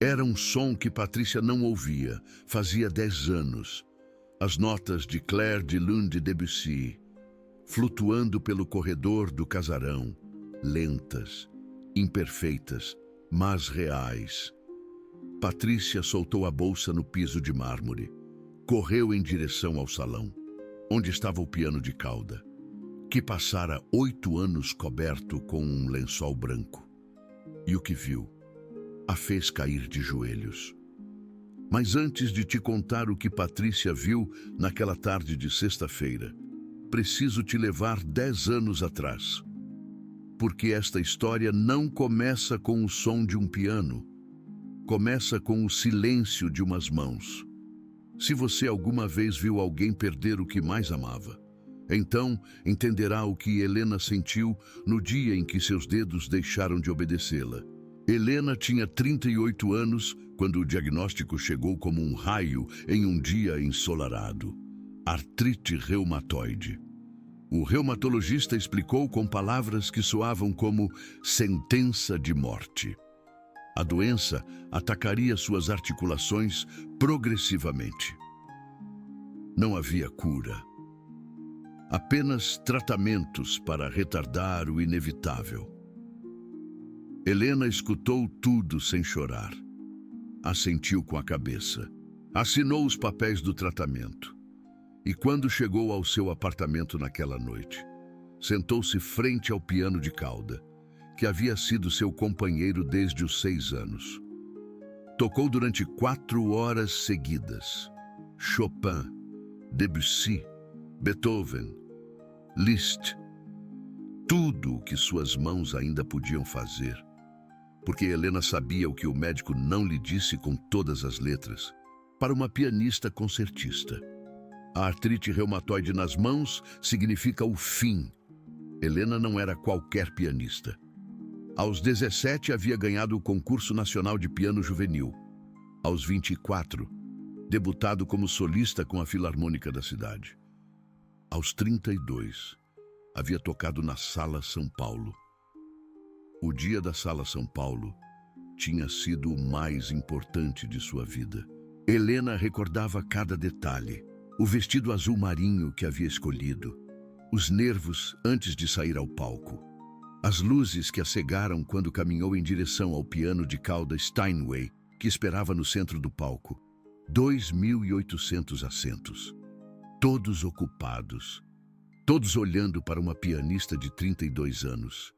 Era um som que Patrícia não ouvia, fazia 10 anos. As notas de Claire de Lune de Debussy, flutuando pelo corredor do casarão, lentas, imperfeitas, mas reais. Patrícia soltou a bolsa no piso de mármore. Correu em direção ao salão, onde estava o piano de cauda, que passara 8 anos coberto com um lençol branco. E o que viu a fez cair de joelhos. Mas antes de te contar o que Patrícia viu naquela tarde de sexta-feira, preciso te levar 10 anos atrás. Porque esta história não começa com o som de um piano. Começa com o silêncio de umas mãos. Se você alguma vez viu alguém perder o que mais amava, então entenderá o que Helena sentiu no dia em que seus dedos deixaram de obedecê-la. Helena tinha 38 anos quando o diagnóstico chegou como um raio em um dia ensolarado: artrite reumatoide. O reumatologista explicou com palavras que soavam como sentença de morte. A doença atacaria suas articulações progressivamente. Não havia cura. Apenas tratamentos para retardar o inevitável. Helena escutou tudo sem chorar. Assentiu com a cabeça. Assinou os papéis do tratamento. E quando chegou ao seu apartamento naquela noite, sentou-se frente ao piano de cauda, que havia sido seu companheiro desde os 6 anos. Tocou durante 4 horas seguidas. Chopin, Debussy, Beethoven, Liszt. Tudo o que suas mãos ainda podiam fazer. Porque Helena sabia o que o médico não lhe disse com todas as letras. Para uma pianista concertista, a artrite reumatoide nas mãos significa o fim. Helena não era qualquer pianista. Aos 17 havia ganhado o concurso nacional de piano juvenil. Aos 24, debutado como solista com a Filarmônica da cidade. Aos 32, havia tocado na Sala São Paulo. O dia da Sala São Paulo tinha sido o mais importante de sua vida. Helena recordava cada detalhe. O vestido azul marinho que havia escolhido. Os nervos antes de sair ao palco. As luzes que a cegaram quando caminhou em direção ao piano de cauda Steinway, que esperava no centro do palco. 2.800 assentos. Todos ocupados. Todos olhando para uma pianista de 32 anos.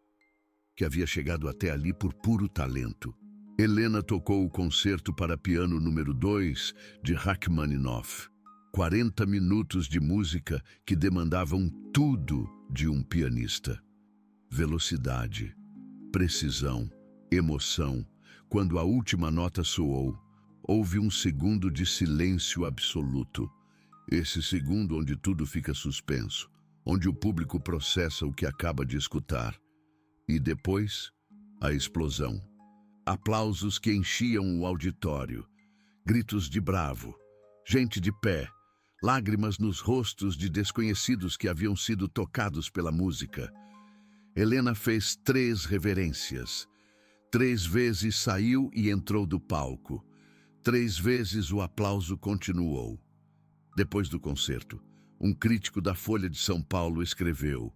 Que havia chegado até ali por puro talento. Helena tocou o concerto para piano número 2 de Rachmaninoff. 40 minutos de música que demandavam tudo de um pianista. Velocidade, precisão, emoção. Quando a última nota soou, houve um segundo de silêncio absoluto. Esse segundo onde tudo fica suspenso, onde o público processa o que acaba de escutar. E depois, a explosão. Aplausos que enchiam o auditório. Gritos de bravo. Gente de pé. Lágrimas nos rostos de desconhecidos que haviam sido tocados pela música. Helena fez 3 reverências. 3 vezes saiu e entrou do palco. 3 vezes o aplauso continuou. Depois do concerto, um crítico da Folha de São Paulo escreveu: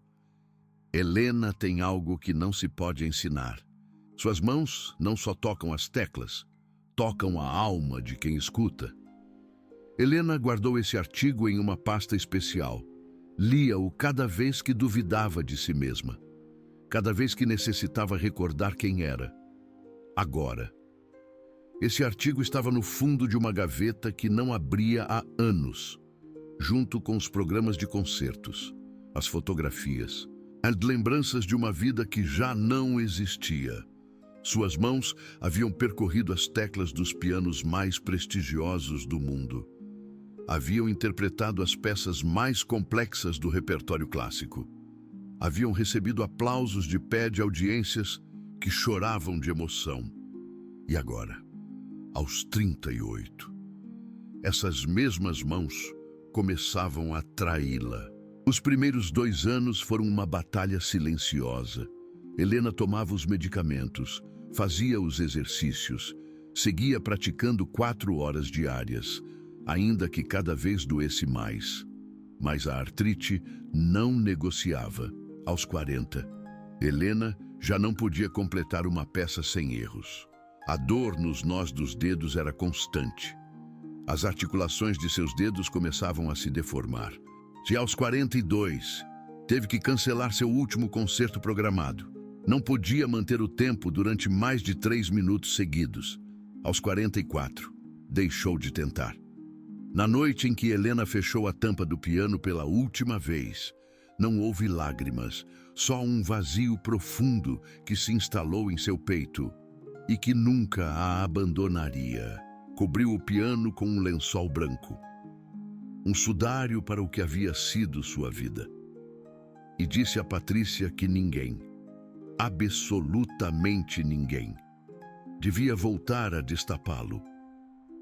Helena tem algo que não se pode ensinar. Suas mãos não só tocam as teclas, tocam a alma de quem escuta. Helena guardou esse artigo em uma pasta especial. Lia-o cada vez que duvidava de si mesma. Cada vez que necessitava recordar quem era. Agora. Esse artigo estava no fundo de uma gaveta que não abria há anos, junto com os programas de concertos, as fotografias, as lembranças de uma vida que já não existia. Suas mãos haviam percorrido as teclas dos pianos mais prestigiosos do mundo. Haviam interpretado as peças mais complexas do repertório clássico. Haviam recebido aplausos de pé de audiências que choravam de emoção. E agora, aos 38, essas mesmas mãos começavam a traí-la. Os primeiros 2 anos foram uma batalha silenciosa. Helena tomava os medicamentos, fazia os exercícios, Seguia praticando 4 horas diárias, ainda que cada vez doesse mais. Mas a artrite não negociava. Aos 40, Helena já não podia completar uma peça sem erros. A dor nos nós dos dedos era constante. As articulações de seus dedos começavam a se deformar. E aos 42, teve que cancelar seu último concerto programado. Não podia manter o tempo durante mais de 3 minutos seguidos. Aos 44, deixou de tentar. Na noite em que Helena fechou a tampa do piano pela última vez, não houve lágrimas, só um vazio profundo que se instalou em seu peito e que nunca a abandonaria. Cobriu o piano com um lençol branco, um sudário para o que havia sido sua vida. E disse a Patrícia que ninguém, absolutamente ninguém, devia voltar a destapá-lo.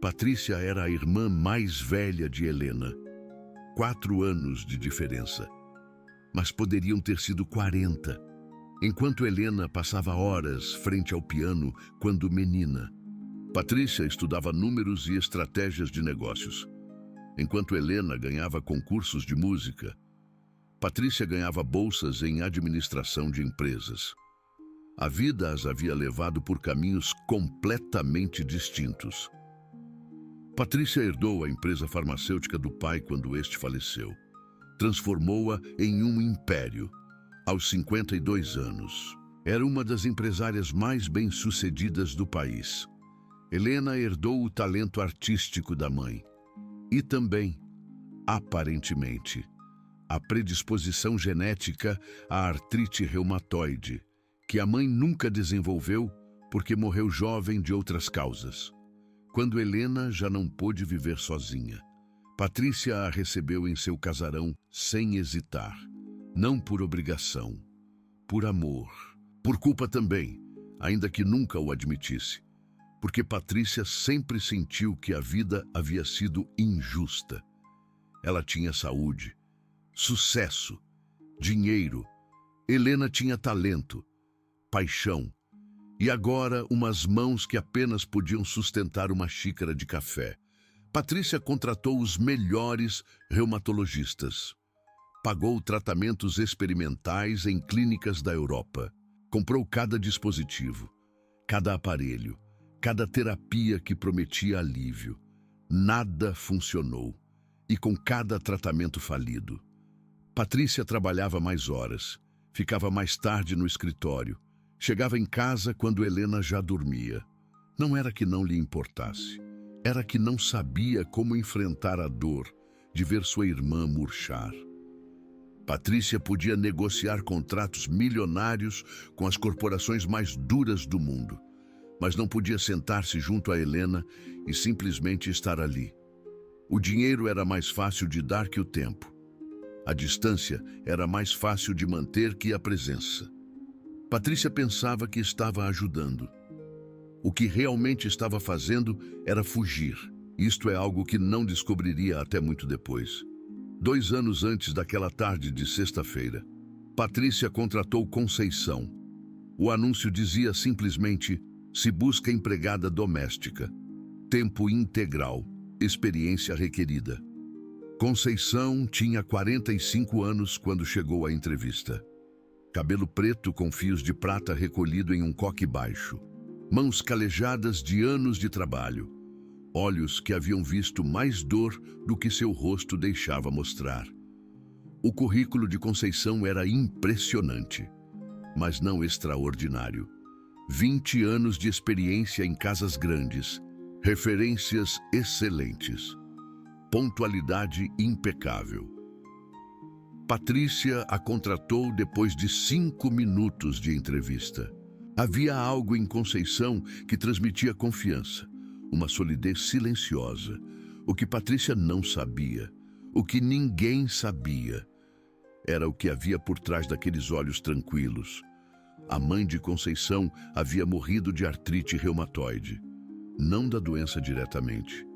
Patrícia era a irmã mais velha de Helena, 4 anos de diferença. Mas poderiam ter sido 40, enquanto Helena passava horas frente ao piano quando menina. Patrícia estudava números e estratégias de negócios. Enquanto Helena ganhava concursos de música, Patrícia ganhava bolsas em administração de empresas. A vida as havia levado por caminhos completamente distintos. Patrícia herdou a empresa farmacêutica do pai quando este faleceu. Transformou-a em um império. Aos 52 anos, era uma das empresárias mais bem-sucedidas do país. Helena herdou o talento artístico da mãe e também, aparentemente, a predisposição genética à artrite reumatoide, que a mãe nunca desenvolveu porque morreu jovem de outras causas. Quando Helena já não pôde viver sozinha, Patrícia a recebeu em seu casarão sem hesitar. Não por obrigação, por amor, por culpa também, ainda que nunca o admitisse. Porque Patrícia sempre sentiu que a vida havia sido injusta. Ela tinha saúde, sucesso, dinheiro. Helena tinha talento, paixão e agora umas mãos que apenas podiam sustentar uma xícara de café. Patrícia contratou os melhores reumatologistas. Pagou tratamentos experimentais em clínicas da Europa. Comprou cada dispositivo, cada aparelho, cada terapia que prometia alívio. Nada funcionou. E com cada tratamento falido, Patrícia trabalhava mais horas, ficava mais tarde no escritório, chegava em casa quando Helena já dormia. Não era que não lhe importasse, era que não sabia como enfrentar a dor de ver sua irmã murchar. Patrícia podia negociar contratos milionários com as corporações mais duras do mundo, mas não podia sentar-se junto a Helena e simplesmente estar ali. O dinheiro era mais fácil de dar que o tempo. A distância era mais fácil de manter que a presença. Patrícia pensava que estava ajudando. O que realmente estava fazendo era fugir. Isto é algo que não descobriria até muito depois. 2 anos antes daquela tarde de sexta-feira, Patrícia contratou Conceição. O anúncio dizia simplesmente: se busca empregada doméstica, tempo integral, experiência requerida. Conceição tinha 45 anos quando chegou à entrevista. Cabelo preto com fios de prata recolhido em um coque baixo. Mãos calejadas de anos de trabalho. Olhos que haviam visto mais dor do que seu rosto deixava mostrar. O currículo de Conceição era impressionante, mas não extraordinário. 20 anos de experiência em casas grandes, referências excelentes, pontualidade impecável. Patrícia a contratou depois de 5 minutos de entrevista. Havia algo em Conceição que transmitia confiança, uma solidez silenciosa. O que Patrícia não sabia, o que ninguém sabia, era o que havia por trás daqueles olhos tranquilos. A mãe de Conceição havia morrido de artrite reumatoide, não da doença diretamente,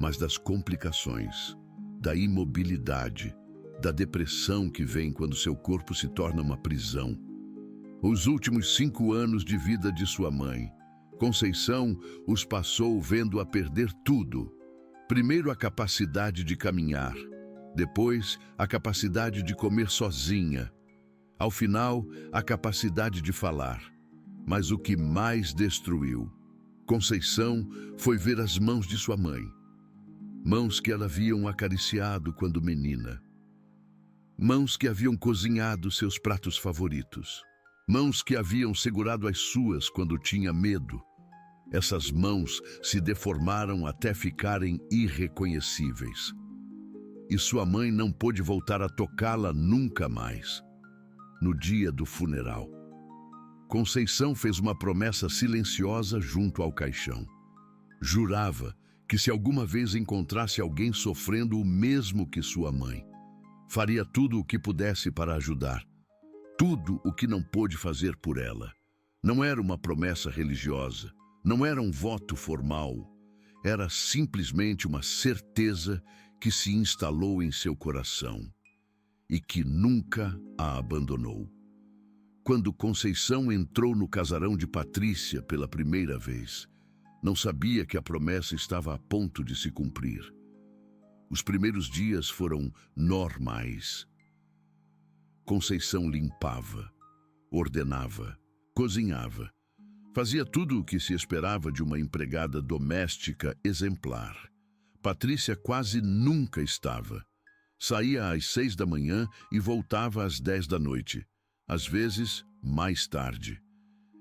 mas das complicações, da imobilidade, da depressão que vem quando seu corpo se torna uma prisão. Os últimos 5 anos de vida de sua mãe, Conceição os passou vendo-a perder tudo. Primeiro a capacidade de caminhar, depois a capacidade de comer sozinha, ao final a capacidade de falar. Mas o que mais destruiu Conceição foi ver as mãos de sua mãe. Mãos que ela haviam acariciado quando menina. Mãos que haviam cozinhado seus pratos favoritos. Mãos que haviam segurado as suas quando tinha medo. Essas mãos se deformaram até ficarem irreconhecíveis. E sua mãe não pôde voltar a tocá-la nunca mais. No dia do funeral, Conceição fez uma promessa silenciosa junto ao caixão. Jurava que se alguma vez encontrasse alguém sofrendo o mesmo que sua mãe, faria tudo o que pudesse para ajudar. Tudo o que não pôde fazer por ela. Não era uma promessa religiosa, não era um voto formal. Era simplesmente uma certeza que se instalou em seu coração e que nunca a abandonou. Quando Conceição entrou no casarão de Patrícia pela primeira vez, não sabia que a promessa estava a ponto de se cumprir. Os primeiros dias foram normais. Conceição limpava, ordenava, cozinhava. Fazia tudo o que se esperava de uma empregada doméstica exemplar. Patrícia quase nunca estava. Saía às 6 da manhã e voltava às 10 da noite. Às vezes, mais tarde.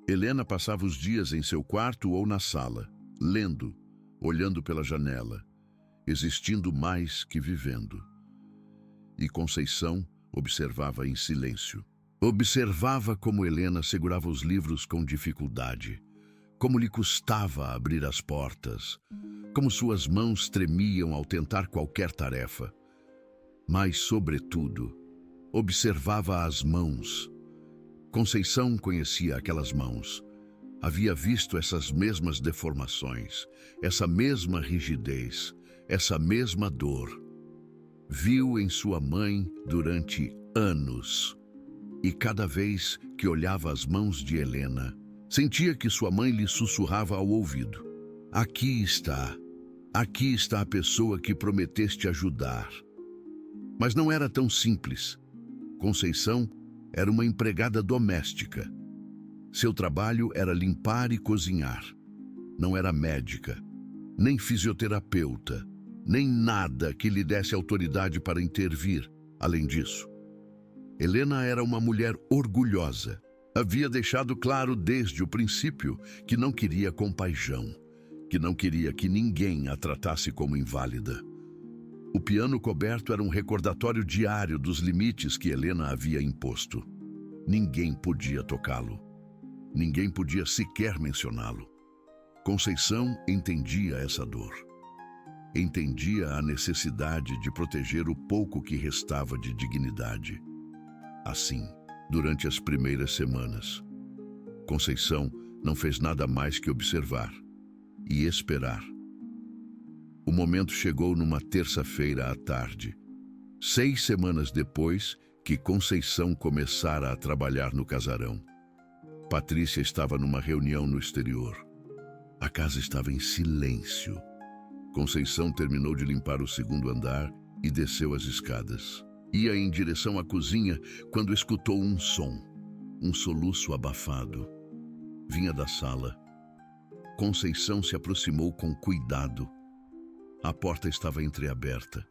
Helena passava os dias em seu quarto ou na sala, lendo, olhando pela janela, existindo mais que vivendo. E Conceição observava em silêncio. Observava como Helena segurava os livros com dificuldade, como lhe custava abrir as portas, como suas mãos tremiam ao tentar qualquer tarefa. Mas, sobretudo, observava as mãos. Conceição conhecia aquelas mãos. Havia visto essas mesmas deformações, essa mesma rigidez, essa mesma dor. Viu em sua mãe durante anos. E cada vez que olhava as mãos de Helena, sentia que sua mãe lhe sussurrava ao ouvido: aqui está a pessoa que prometeste ajudar. Mas não era tão simples. Conceição era uma empregada doméstica. Seu trabalho era limpar e cozinhar. Não era médica, nem fisioterapeuta, nem nada que lhe desse autoridade para intervir. Além disso, Helena era uma mulher orgulhosa. Havia deixado claro desde o princípio que não queria compaixão, que não queria que ninguém a tratasse como inválida. O piano coberto era um recordatório diário dos limites que Helena havia imposto. Ninguém podia tocá-lo. Ninguém podia sequer mencioná-lo. Conceição entendia essa dor. Entendia a necessidade de proteger o pouco que restava de dignidade. Assim, durante as primeiras semanas, Conceição não fez nada mais que observar e esperar. O momento chegou numa terça-feira à tarde, 6 semanas depois que Conceição começara a trabalhar no casarão. Patrícia estava numa reunião no exterior. A casa estava em silêncio. Conceição terminou de limpar o segundo andar e desceu as escadas. Ia em direção à cozinha quando escutou um som, um soluço abafado. Vinha da sala. Conceição se aproximou com cuidado. A porta estava entreaberta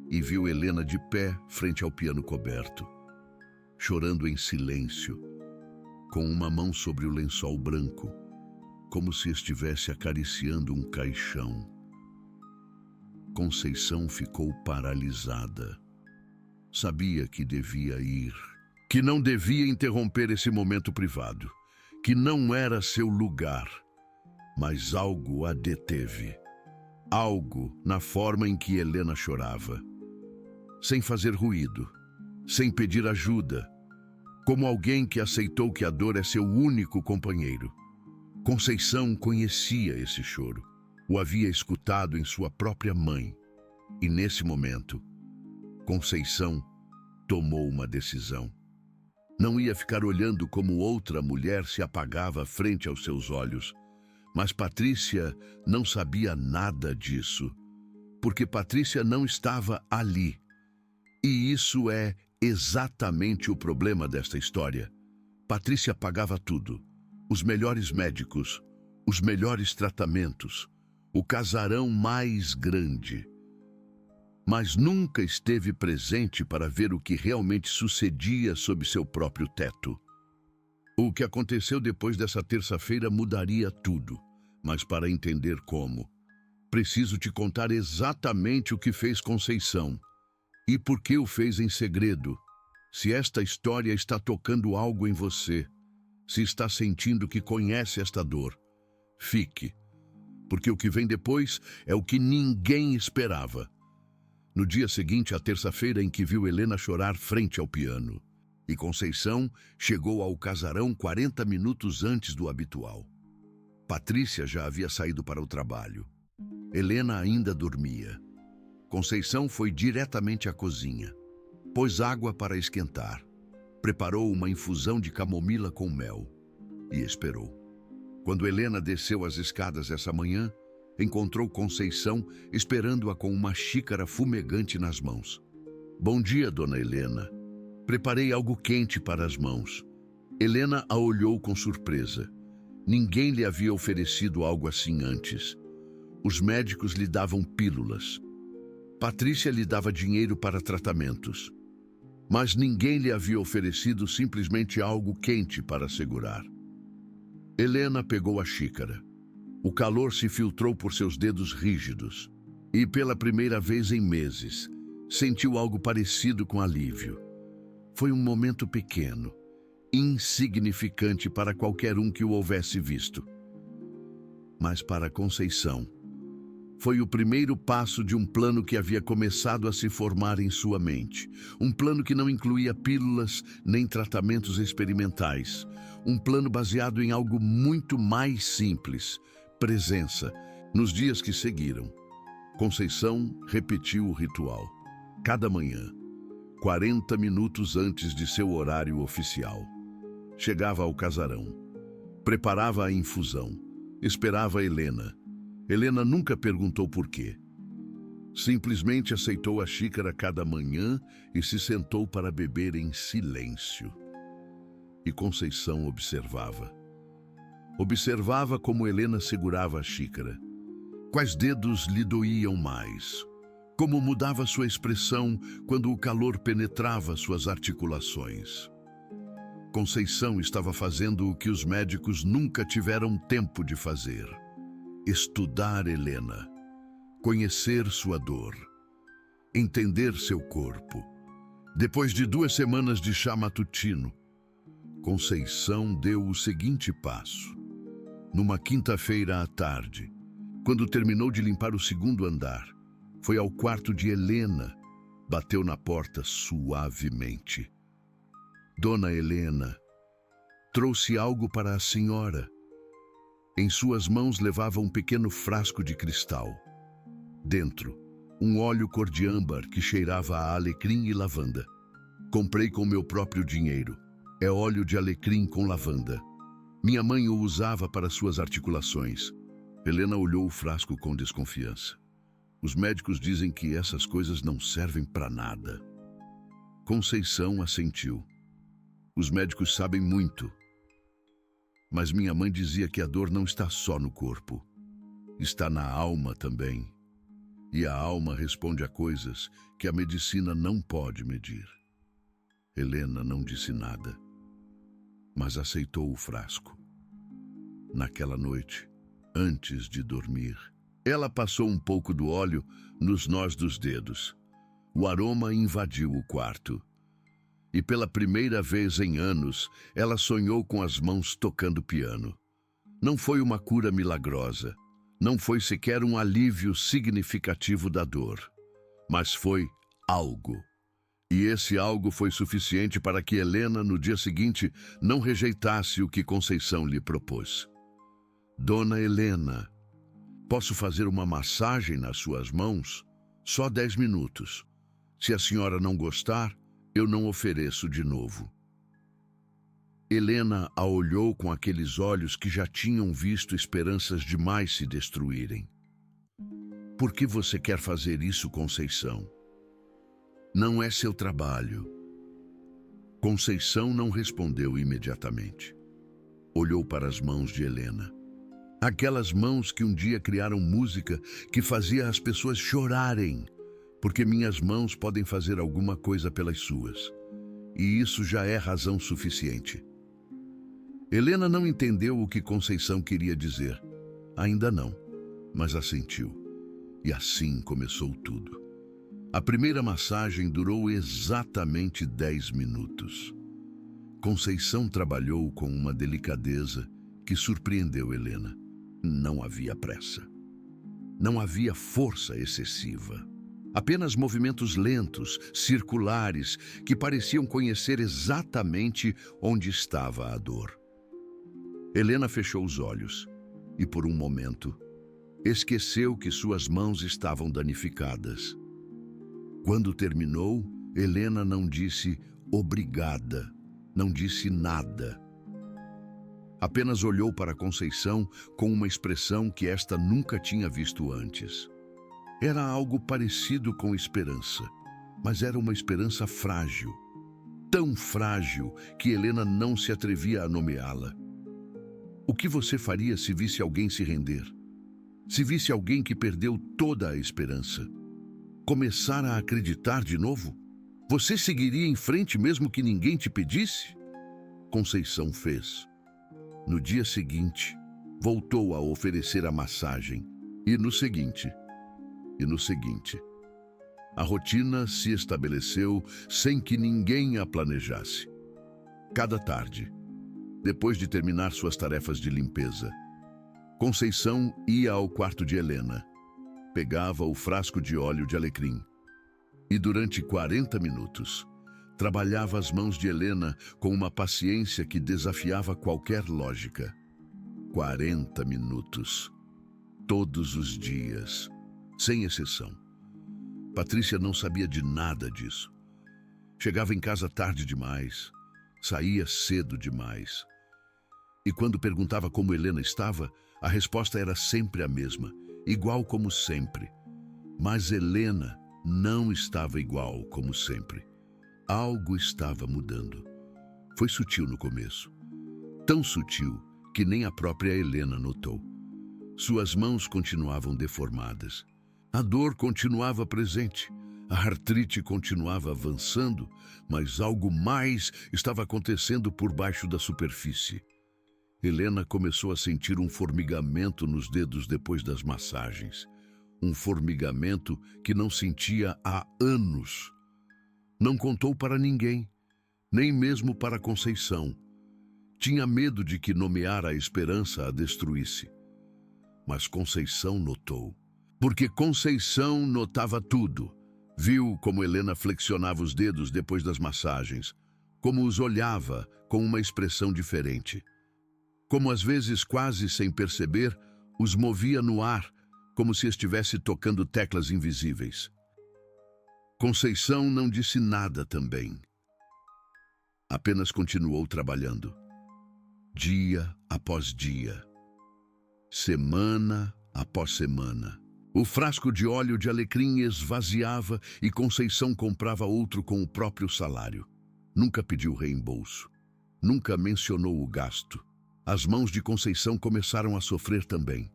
e viu Helena de pé frente ao piano coberto, chorando em silêncio, com uma mão sobre o lençol branco, como se estivesse acariciando um caixão. Conceição ficou paralisada. Sabia que devia ir, que não devia interromper esse momento privado, que não era seu lugar, mas algo a deteve. Algo na forma em que Helena chorava, sem fazer ruído, sem pedir ajuda, como alguém que aceitou que a dor é seu único companheiro. Conceição conhecia esse choro, o havia escutado em sua própria mãe, e nesse momento, Conceição tomou uma decisão. Não ia ficar olhando como outra mulher se apagava frente aos seus olhos, Mas Patrícia não sabia nada disso, porque Patrícia não estava ali. E isso é exatamente o problema desta história. Patrícia pagava tudo: os melhores médicos, os melhores tratamentos, o casarão mais grande. Mas nunca esteve presente para ver o que realmente sucedia sob seu próprio teto. O que aconteceu depois dessa terça-feira mudaria tudo, mas para entender como, preciso te contar exatamente o que fez Conceição e por que o fez em segredo. Se esta história está tocando algo em você, se está sentindo que conhece esta dor, fique, porque o que vem depois é o que ninguém esperava. No dia seguinte, à terça-feira em que viu Helena chorar frente ao piano, e Conceição chegou ao casarão 40 minutos antes do habitual. Patrícia já havia saído para o trabalho. Helena ainda dormia. Conceição foi diretamente à cozinha. Pôs água para esquentar. Preparou uma infusão de camomila com mel. E esperou. Quando Helena desceu as escadas essa manhã, encontrou Conceição esperando-a com uma xícara fumegante nas mãos. Bom dia, dona Helena. Preparei algo quente para as mãos. Helena a olhou com surpresa. Ninguém lhe havia oferecido algo assim antes. Os médicos lhe davam pílulas. Patrícia lhe dava dinheiro para tratamentos. Mas ninguém lhe havia oferecido simplesmente algo quente para segurar. Helena pegou a xícara. O calor se filtrou por seus dedos rígidos. E pela primeira vez em meses, sentiu algo parecido com alívio. Foi um momento pequeno, insignificante para qualquer um que o houvesse visto. Mas para Conceição, foi o primeiro passo de um plano que havia começado a se formar em sua mente. Um plano que não incluía pílulas nem tratamentos experimentais. Um plano baseado em algo muito mais simples: presença. Nos dias que seguiram, Conceição repetiu o ritual. Cada manhã, 40 minutos antes de seu horário oficial. Chegava ao casarão. Preparava a infusão. Esperava Helena. Helena nunca perguntou por quê. Simplesmente aceitou a xícara cada manhã e se sentou para beber em silêncio. E Conceição observava. Observava como Helena segurava a xícara. Quais dedos lhe doíam mais? Como mudava sua expressão quando o calor penetrava suas articulações? Conceição estava fazendo o que os médicos nunca tiveram tempo de fazer: estudar Helena, conhecer sua dor, entender seu corpo. Depois de 2 semanas de chá matutino, Conceição deu o seguinte passo. Numa quinta-feira à tarde, quando terminou de limpar o 2º andar, foi ao quarto de Helena, bateu na porta suavemente. Dona Helena, trouxe algo para a senhora. Em suas mãos levava um pequeno frasco de cristal. Dentro, um óleo cor de âmbar que cheirava a alecrim e lavanda. Comprei com meu próprio dinheiro. É óleo de alecrim com lavanda. Minha mãe o usava para suas articulações. Helena olhou o frasco com desconfiança. Os médicos dizem que essas coisas não servem para nada. Conceição assentiu. Os médicos sabem muito. Mas minha mãe dizia que a dor não está só no corpo. Está na alma também. E a alma responde a coisas que a medicina não pode medir. Helena não disse nada, mas aceitou o frasco. Naquela noite, antes de dormir, ela passou um pouco do óleo nos nós dos dedos. O aroma invadiu o quarto. E pela primeira vez em anos, ela sonhou com as mãos tocando piano. Não foi uma cura milagrosa. Não foi sequer um alívio significativo da dor. Mas foi algo. E esse algo foi suficiente para que Helena, no dia seguinte, não rejeitasse o que Conceição lhe propôs. Dona Helena, posso fazer uma massagem nas suas mãos? Só 10 minutos. Se a senhora não gostar, eu não ofereço de novo. Helena a olhou com aqueles olhos que já tinham visto esperanças demais se destruírem. Por que você quer fazer isso, Conceição? Não é seu trabalho. Conceição não respondeu imediatamente. Olhou para as mãos de Helena. Aquelas mãos que um dia criaram música que fazia as pessoas chorarem, porque minhas mãos podem fazer alguma coisa pelas suas. E isso já é razão suficiente. Helena não entendeu o que Conceição queria dizer. Ainda não, mas assentiu. E assim começou tudo. A primeira massagem durou exatamente 10 minutos. Conceição trabalhou com uma delicadeza que surpreendeu Helena. Não havia pressa. Não havia força excessiva. Apenas movimentos lentos, circulares, que pareciam conhecer exatamente onde estava a dor. Helena fechou os olhos e, por um momento, esqueceu que suas mãos estavam danificadas. Quando terminou, Helena não disse obrigada, não disse nada. Apenas olhou para Conceição com uma expressão que esta nunca tinha visto antes. Era algo parecido com esperança, mas era uma esperança frágil. Tão frágil que Helena não se atrevia a nomeá-la. O que você faria se visse alguém se render? Se visse alguém que perdeu toda a esperança? Começar a acreditar de novo? Você seguiria em frente mesmo que ninguém te pedisse? Conceição fez. No dia seguinte, voltou a oferecer a massagem. E no seguinte. A rotina se estabeleceu sem que ninguém a planejasse. Cada tarde, depois de terminar suas tarefas de limpeza, Conceição ia ao quarto de Helena, pegava o frasco de óleo de alecrim e, durante 40 minutos, trabalhava as mãos de Helena com uma paciência que desafiava qualquer lógica. 40 minutos. Todos os dias, sem exceção. Patrícia não sabia de nada disso. Chegava em casa tarde demais, saía cedo demais. E quando perguntava como Helena estava, a resposta era sempre a mesma, igual como sempre. Mas Helena não estava igual como sempre. Algo estava mudando. Foi sutil no começo. Tão sutil que nem a própria Helena notou. Suas mãos continuavam deformadas. A dor continuava presente. A artrite continuava avançando, mas algo mais estava acontecendo por baixo da superfície. Helena começou a sentir um formigamento nos dedos depois das massagens. Um formigamento que não sentia há anos. Não contou para ninguém, nem mesmo para Conceição. Tinha medo de que nomear a esperança a destruísse. Mas Conceição notou. Porque Conceição notava tudo. Viu como Helena flexionava os dedos depois das massagens, como os olhava com uma expressão diferente. Como às vezes, quase sem perceber, os movia no ar, como se estivesse tocando teclas invisíveis. Conceição não disse nada também. Apenas continuou trabalhando. Dia após dia. Semana após semana. O frasco de óleo de alecrim esvaziava e Conceição comprava outro com o próprio salário. Nunca pediu reembolso. Nunca mencionou o gasto. As mãos de Conceição começaram a sofrer também.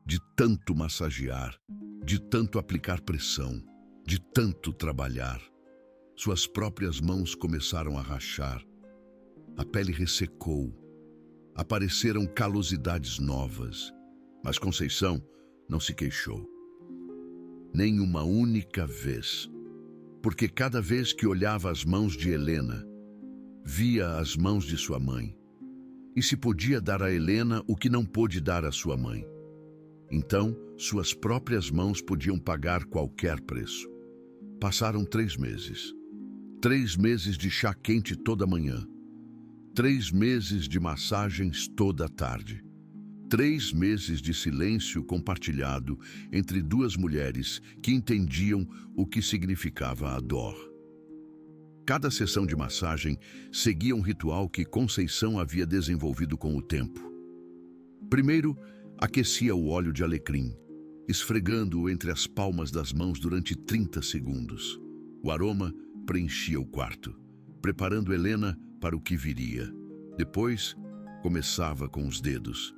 De tanto massagear, de tanto aplicar pressão, de tanto trabalhar. Suas próprias mãos começaram a rachar. A pele ressecou. Apareceram calosidades novas. Mas Conceição não se queixou. Nem uma única vez. Porque cada vez que olhava as mãos de Helena, via as mãos de sua mãe. E se podia dar a Helena o que não pôde dar à sua mãe. Então, suas próprias mãos podiam pagar qualquer preço. Passaram 3 meses. 3 meses de chá quente toda manhã. 3 meses de massagens toda tarde. 3 meses de silêncio compartilhado entre 2 mulheres que entendiam o que significava a dor. Cada sessão de massagem seguia um ritual que Conceição havia desenvolvido com o tempo. Primeiro, aquecia o óleo de alecrim, esfregando-o entre as palmas das mãos durante 30 segundos. O aroma preenchia o quarto, preparando Helena para o que viria. Depois, começava com os dedos,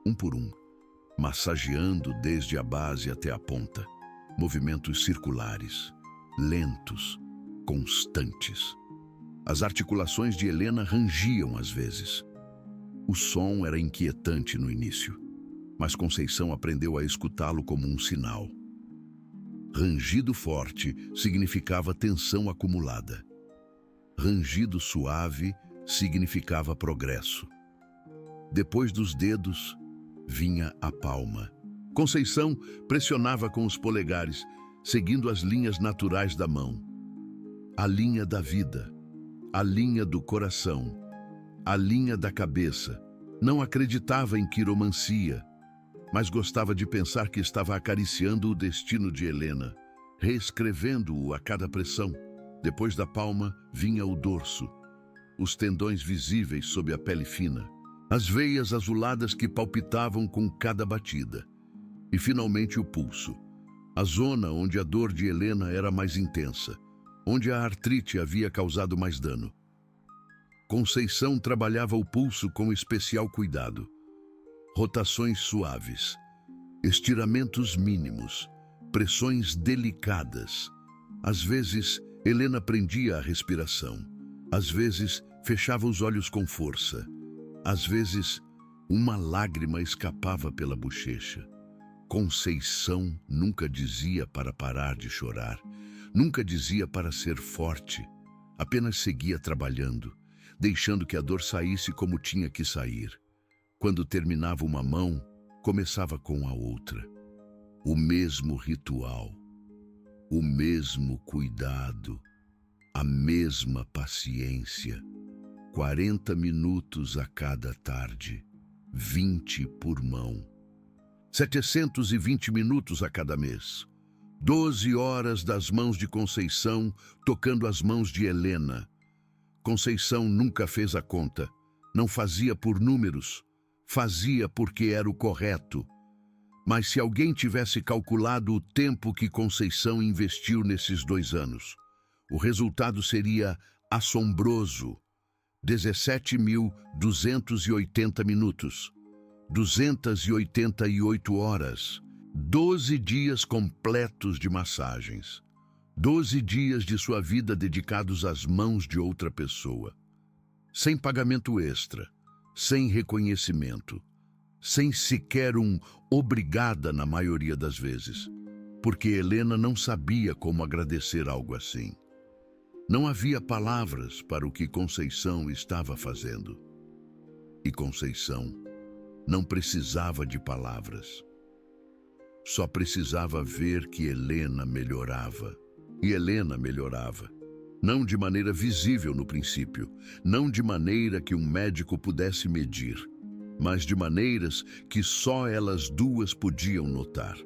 um por um, massageando desde a base até a ponta. Movimentos circulares, lentos, constantes. As articulações de Helena rangiam às vezes. O som era inquietante no início, mas Conceição aprendeu a escutá-lo como um sinal. Rangido forte significava tensão acumulada. Rangido suave significava progresso. Depois dos dedos, vinha a palma. Conceição pressionava com os polegares, seguindo as linhas naturais da mão. A linha da vida, a linha do coração, a linha da cabeça. Não acreditava em quiromancia, mas gostava de pensar que estava acariciando o destino de Helena, reescrevendo-o a cada pressão. Depois da palma, vinha o dorso, os tendões visíveis sob a pele fina, as veias azuladas que palpitavam com cada batida. E finalmente o pulso, a zona onde a dor de Helena era mais intensa, onde a artrite havia causado mais dano. Conceição trabalhava o pulso com especial cuidado. Rotações suaves, estiramentos mínimos, pressões delicadas. Às vezes, Helena prendia a respiração. Às vezes, fechava os olhos com força. Às vezes, uma lágrima escapava pela bochecha. Conceição nunca dizia para parar de chorar, nunca dizia para ser forte, apenas seguia trabalhando, deixando que a dor saísse como tinha que sair. Quando terminava uma mão, começava com a outra. O mesmo ritual, o mesmo cuidado, a mesma paciência. 40 minutos a cada tarde, 20 por mão. 720 minutos a cada mês. 12 horas das mãos de Conceição tocando as mãos de Helena. Conceição nunca fez a conta. Não fazia por números. Fazia porque era o correto. Mas se alguém tivesse calculado o tempo que Conceição investiu nesses 2 anos, o resultado seria assombroso. 17.280 minutos. 288 horas, 12 dias completos de massagens, 12 dias de sua vida dedicados às mãos de outra pessoa, sem pagamento extra, sem reconhecimento, sem sequer um obrigada na maioria das vezes, porque Helena não sabia como agradecer algo assim. Não havia palavras para o que Conceição estava fazendo. E Conceição não precisava de palavras. Só precisava ver que Helena melhorava. E Helena melhorava. Não de maneira visível no princípio, não de maneira que um médico pudesse medir, mas de maneiras que só elas duas podiam notar.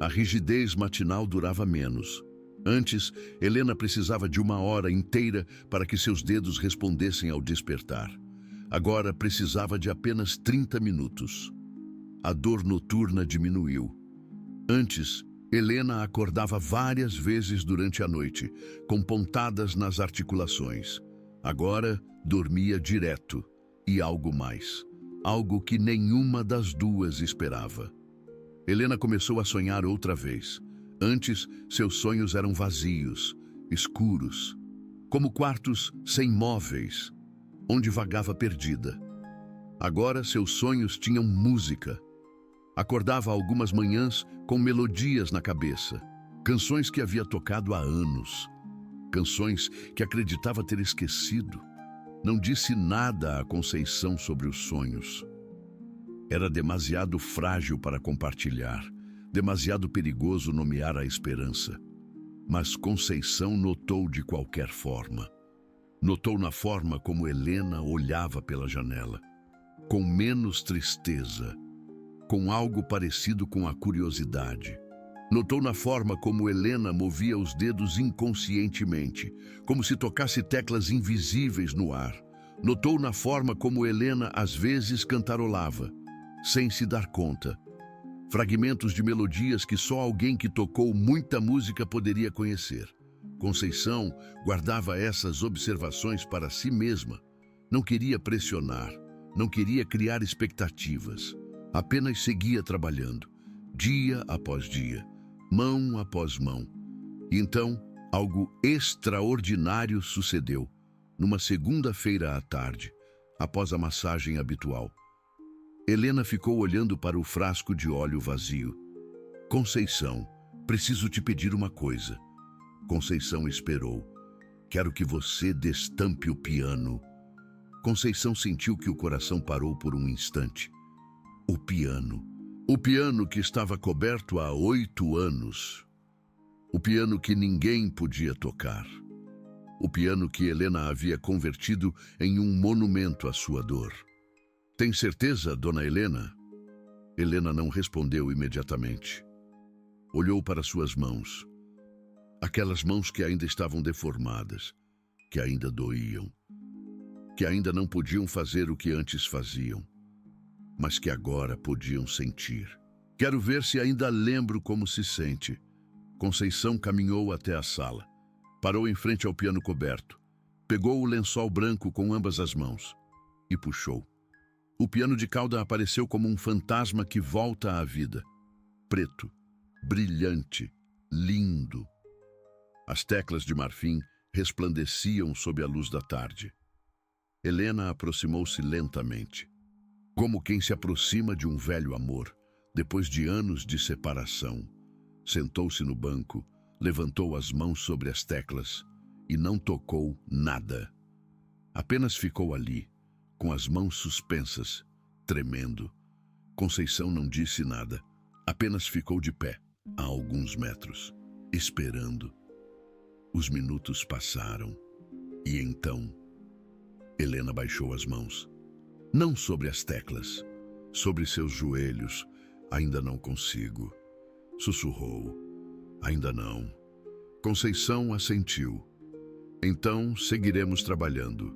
A rigidez matinal durava menos. Antes, Helena precisava de 1 hora inteira para que seus dedos respondessem ao despertar. Agora precisava de apenas 30 minutos. A dor noturna diminuiu. Antes, Helena acordava várias vezes durante a noite, com pontadas nas articulações. Agora, dormia direto. E algo mais. Algo que nenhuma das duas esperava. Helena começou a sonhar outra vez. Antes, seus sonhos eram vazios, escuros, como quartos sem móveis, onde vagava perdida. Agora seus sonhos tinham música. Acordava algumas manhãs com melodias na cabeça, canções que havia tocado há anos, canções que acreditava ter esquecido. Não disse nada à Conceição sobre os sonhos. Era demasiado frágil para compartilhar, demasiado perigoso nomear a esperança. Mas Conceição notou de qualquer forma. Notou na forma como Helena olhava pela janela, com menos tristeza, com algo parecido com a curiosidade. Notou na forma como Helena movia os dedos inconscientemente, como se tocasse teclas invisíveis no ar. Notou na forma como Helena às vezes cantarolava, sem se dar conta. Fragmentos de melodias que só alguém que tocou muita música poderia conhecer. Conceição guardava essas observações para si mesma. Não queria pressionar, não queria criar expectativas. Apenas seguia trabalhando, dia após dia, mão após mão. E então, algo extraordinário sucedeu, numa segunda-feira à tarde, após a massagem habitual. Helena ficou olhando para o frasco de óleo vazio. Conceição, preciso te pedir uma coisa. Conceição esperou. Quero que você destampe o piano. Conceição sentiu que o coração parou por um instante. O piano. O piano que estava coberto há 8 anos. O piano que ninguém podia tocar. O piano que Helena havia convertido em um monumento à sua dor. Tem certeza, dona Helena? Helena não respondeu imediatamente. Olhou para suas mãos. Aquelas mãos que ainda estavam deformadas, que ainda doíam, que ainda não podiam fazer o que antes faziam, mas que agora podiam sentir. Quero ver se ainda lembro como se sente. Conceição caminhou até a sala. Parou em frente ao piano coberto. Pegou o lençol branco com ambas as mãos e puxou. O piano de cauda apareceu como um fantasma que volta à vida. Preto, brilhante, lindo. As teclas de marfim resplandeciam sob a luz da tarde. Helena aproximou-se lentamente, como quem se aproxima de um velho amor, depois de anos de separação. Sentou-se no banco, levantou as mãos sobre as teclas e não tocou nada. Apenas ficou ali, com as mãos suspensas, tremendo. Conceição não disse nada, apenas ficou de pé, a alguns metros, esperando. Os minutos passaram, e então Helena baixou as mãos. Não sobre as teclas, sobre seus joelhos. Ainda não consigo. Sussurrou. Ainda não. Conceição assentiu. Então seguiremos trabalhando,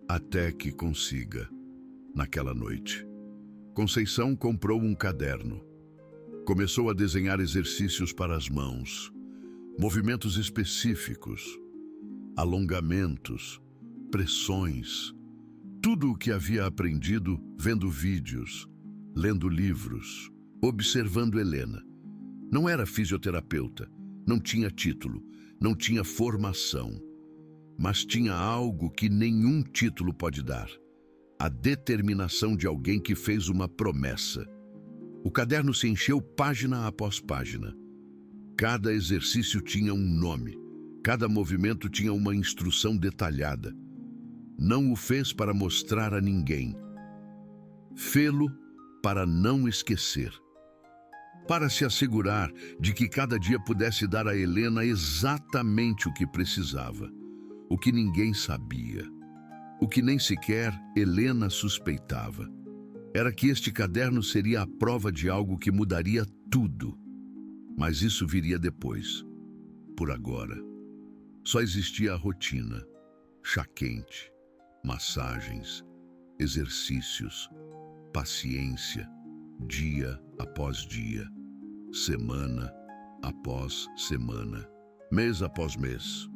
até que consiga. Naquela noite, Conceição comprou um caderno. Começou a desenhar exercícios para as mãos. Movimentos específicos, alongamentos, pressões, tudo o que havia aprendido vendo vídeos, lendo livros, observando Helena. Não era fisioterapeuta, não tinha título, não tinha formação, mas tinha algo que nenhum título pode dar: a determinação de alguém que fez uma promessa. O caderno se encheu página após página. Cada exercício tinha um nome, cada movimento tinha uma instrução detalhada. Não o fez para mostrar a ninguém. Fê-lo para não esquecer. Para se assegurar de que cada dia pudesse dar a Helena exatamente o que precisava, o que ninguém sabia, o que nem sequer Helena suspeitava. Era que este caderno seria a prova de algo que mudaria tudo. Mas isso viria depois. Por agora, só existia a rotina, chá quente, massagens, exercícios, paciência, dia após dia, semana após semana, mês após mês.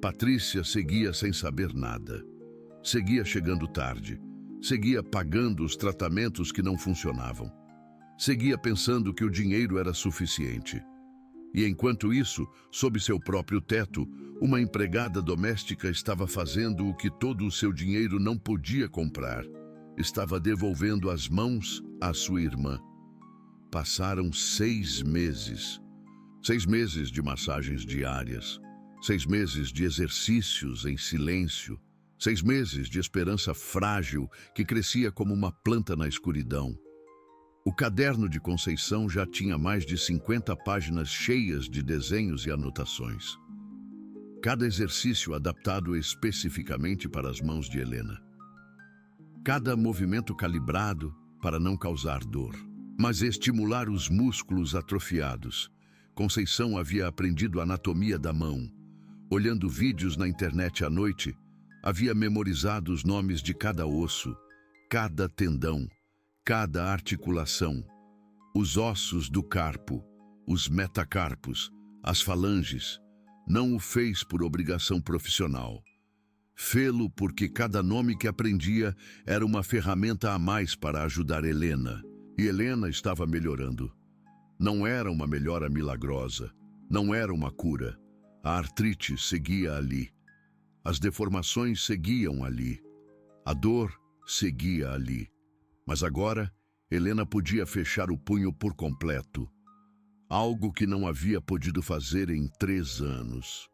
Patrícia seguia sem saber nada. Seguia chegando tarde. Seguia pagando os tratamentos que não funcionavam. Seguia pensando que o dinheiro era suficiente. E enquanto isso, sob seu próprio teto, uma empregada doméstica estava fazendo o que todo o seu dinheiro não podia comprar. Estava devolvendo as mãos à sua irmã. Passaram 6 meses. 6 meses de massagens diárias. 6 meses de exercícios em silêncio. 6 meses de esperança frágil que crescia como uma planta na escuridão. O caderno de Conceição já tinha mais de 50 páginas cheias de desenhos e anotações. Cada exercício adaptado especificamente para as mãos de Helena. Cada movimento calibrado para não causar dor, mas estimular os músculos atrofiados, Conceição havia aprendido a anatomia da mão. Olhando vídeos na internet à noite, havia memorizado os nomes de cada osso, cada tendão, cada articulação, os ossos do carpo, os metacarpos, as falanges. Não o fez por obrigação profissional. Fê-lo porque cada nome que aprendia era uma ferramenta a mais para ajudar Helena. E Helena estava melhorando. Não era uma melhora milagrosa, não era uma cura. A artrite seguia ali. As deformações seguiam ali. A dor seguia ali. Mas agora, Helena podia fechar o punho por completo. Algo que não havia podido fazer em 3 anos.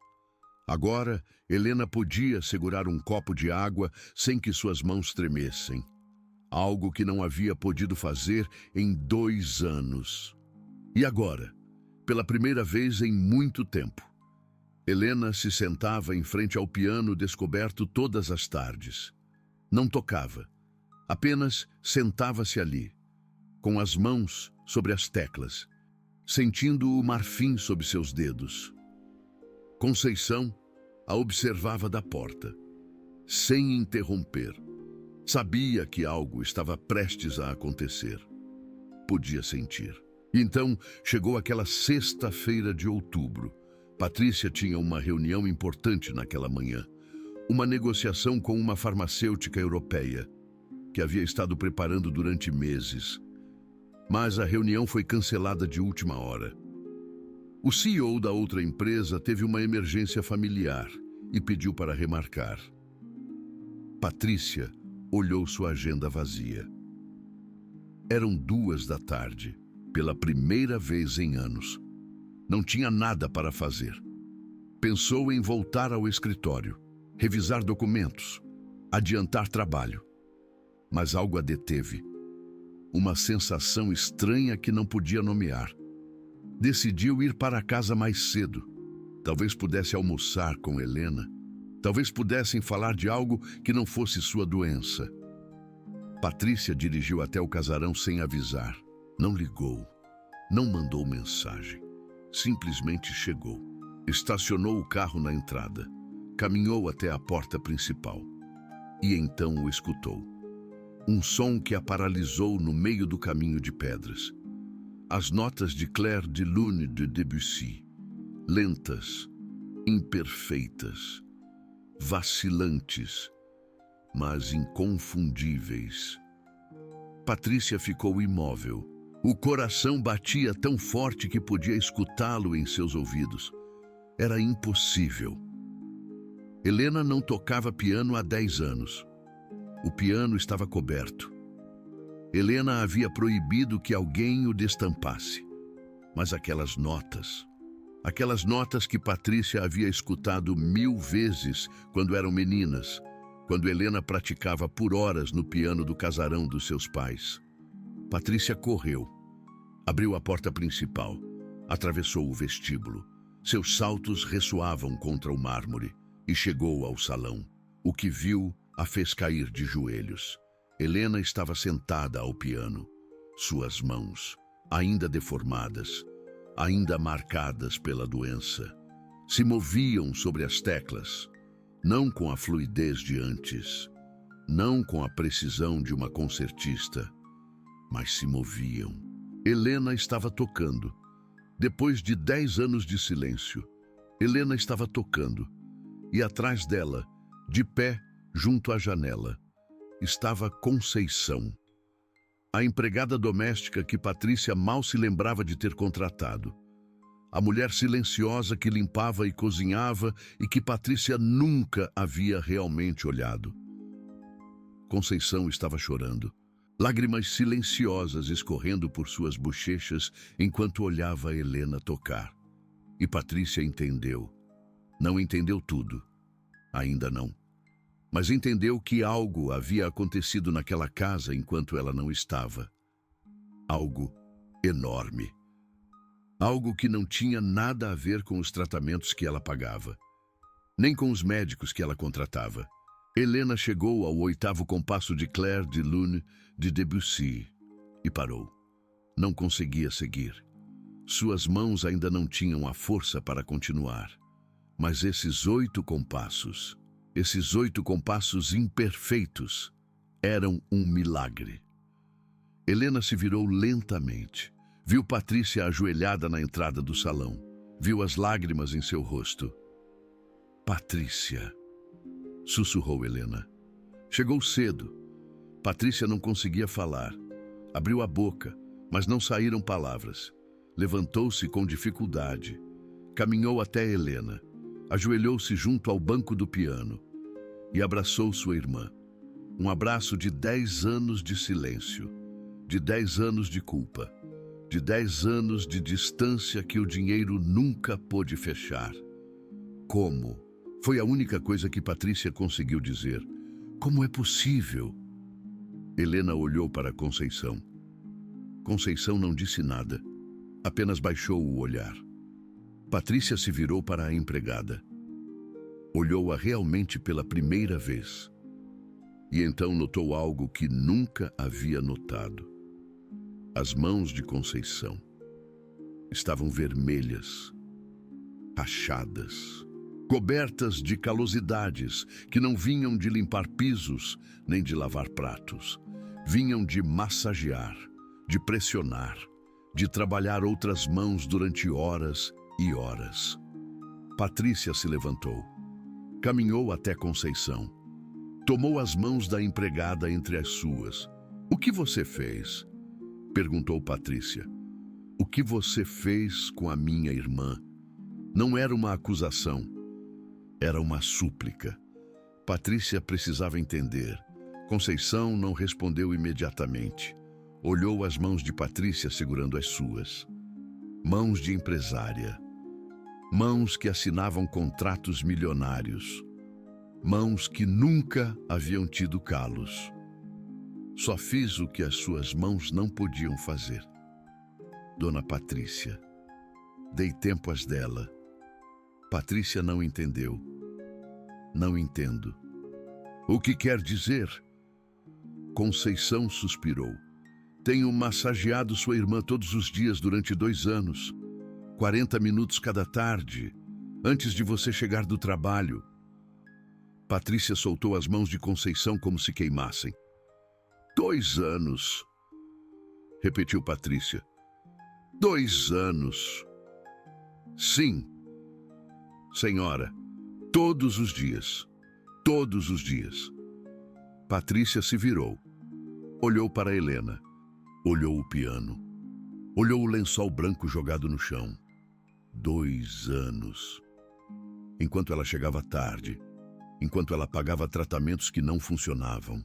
Agora, Helena podia segurar um copo de água sem que suas mãos tremessem. Algo que não havia podido fazer em 2 anos. E agora, pela primeira vez em muito tempo, Helena se sentava em frente ao piano descoberto todas as tardes. Não tocava, apenas sentava-se ali, com as mãos sobre as teclas, sentindo o marfim sob seus dedos. Conceição a observava da porta, sem interromper. Sabia que algo estava prestes a acontecer. Podia sentir. Então, chegou aquela sexta-feira de outubro. Patrícia tinha uma reunião importante naquela manhã. Uma negociação com uma farmacêutica europeia, que havia estado preparando durante meses. Mas a reunião foi cancelada de última hora. O CEO da outra empresa teve uma emergência familiar e pediu para remarcar. Patrícia olhou sua agenda vazia. Eram 2 da tarde, pela primeira vez em anos. Não tinha nada para fazer. Pensou em voltar ao escritório, revisar documentos, adiantar trabalho. Mas algo a deteve. Uma sensação estranha que não podia nomear. Decidiu ir para casa mais cedo. Talvez pudesse almoçar com Helena. Talvez pudessem falar de algo que não fosse sua doença. Patrícia dirigiu até o casarão sem avisar. Não ligou. Não mandou mensagem. Simplesmente chegou. Estacionou o carro na entrada. Caminhou até a porta principal. E então o escutou. Um som que a paralisou no meio do caminho de pedras. As notas de Clair de Lune de Debussy. Lentas, imperfeitas, vacilantes, mas inconfundíveis. Patrícia ficou imóvel. O coração batia tão forte que podia escutá-lo em seus ouvidos. Era impossível. Helena não tocava piano há 10 anos. O piano estava coberto. Helena havia proibido que alguém o destampasse. Mas aquelas notas que Patrícia havia escutado 1000 vezes quando eram meninas, quando Helena praticava por horas no piano do casarão dos seus pais. Patrícia correu, abriu a porta principal, atravessou o vestíbulo. Seus saltos ressoavam contra o mármore e chegou ao salão. O que viu a fez cair de joelhos. Helena estava sentada ao piano. Suas mãos, ainda deformadas, ainda marcadas pela doença, se moviam sobre as teclas, não com a fluidez de antes, não com a precisão de uma concertista, mas se moviam. Helena estava tocando. Depois de 10 anos de silêncio, Helena estava tocando. E atrás dela, de pé, junto à janela, estava Conceição, a empregada doméstica que Patrícia mal se lembrava de ter contratado. A mulher silenciosa que limpava e cozinhava e que Patrícia nunca havia realmente olhado. Conceição estava chorando, lágrimas silenciosas escorrendo por suas bochechas enquanto olhava Helena tocar. E Patrícia entendeu. Não entendeu tudo. Ainda não. Mas entendeu que algo havia acontecido naquela casa enquanto ela não estava. Algo enorme. Algo que não tinha nada a ver com os tratamentos que ela pagava, nem com os médicos que ela contratava. Helena chegou ao 8º compasso de Clair de Lune de Debussy e parou. Não conseguia seguir. Suas mãos ainda não tinham a força para continuar. Mas esses 8 compassos imperfeitos, eram um milagre. Helena se virou lentamente. Viu Patrícia ajoelhada na entrada do salão. Viu as lágrimas em seu rosto. Patrícia, sussurrou Helena. Chegou cedo. Patrícia não conseguia falar. Abriu a boca, mas não saíram palavras. Levantou-se com dificuldade. Caminhou até Helena. Ajoelhou-se junto ao banco do piano e abraçou sua irmã. Um abraço de 10 anos de silêncio, de 10 anos de culpa, de 10 anos de distância que o dinheiro nunca pôde fechar. Como? Foi a única coisa que Patrícia conseguiu dizer. Como é possível? Helena olhou para Conceição. Conceição não disse nada, apenas baixou o olhar. Patrícia se virou para a empregada. Olhou-a realmente pela primeira vez. E então notou algo que nunca havia notado. As mãos de Conceição estavam vermelhas, rachadas, cobertas de calosidades que não vinham de limpar pisos nem de lavar pratos. Vinham de massagear, de pressionar, de trabalhar outras mãos durante horas e horas. Patrícia se levantou, caminhou até Conceição, tomou as mãos da empregada entre as suas. "O que você fez?" perguntou Patrícia. "O que você fez com a minha irmã?" Não era uma acusação, era uma súplica. Patrícia precisava entender. Conceição não respondeu imediatamente. Olhou as mãos de Patrícia segurando as suas. Mãos de empresária. Mãos que assinavam contratos milionários. Mãos que nunca haviam tido calos. Só fiz o que as suas mãos não podiam fazer. Dona Patrícia. Dei tempo às dela. Patrícia não entendeu. Não entendo. O que quer dizer? Conceição suspirou. Tenho massageado sua irmã todos os dias durante 2 anos. 40 minutos cada tarde, antes de você chegar do trabalho. Patrícia soltou as mãos de Conceição como se queimassem. 2 anos, repetiu Patrícia. 2 anos. Sim, senhora, todos os dias. Todos os dias. Patrícia se virou. Olhou para Helena. Olhou o piano. Olhou o lençol branco jogado no chão. 2 anos. Enquanto ela chegava tarde, enquanto ela pagava tratamentos que não funcionavam,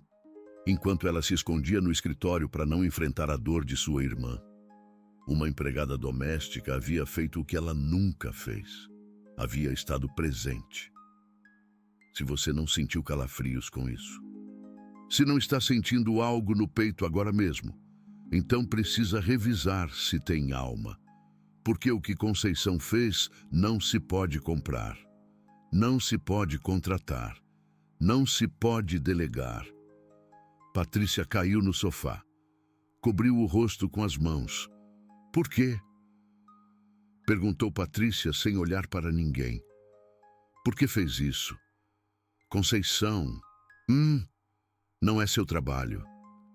enquanto ela se escondia no escritório para não enfrentar a dor de sua irmã. Uma empregada doméstica havia feito o que ela nunca fez. Havia estado presente. Se você não sentiu calafrios com isso, se não está sentindo algo no peito agora mesmo, então precisa revisar se tem alma. Porque o que Conceição fez não se pode comprar, não se pode contratar, não se pode delegar. Patrícia caiu no sofá, cobriu o rosto com as mãos. Por quê? Perguntou Patrícia sem olhar para ninguém. Por que fez isso? Conceição, não é seu trabalho.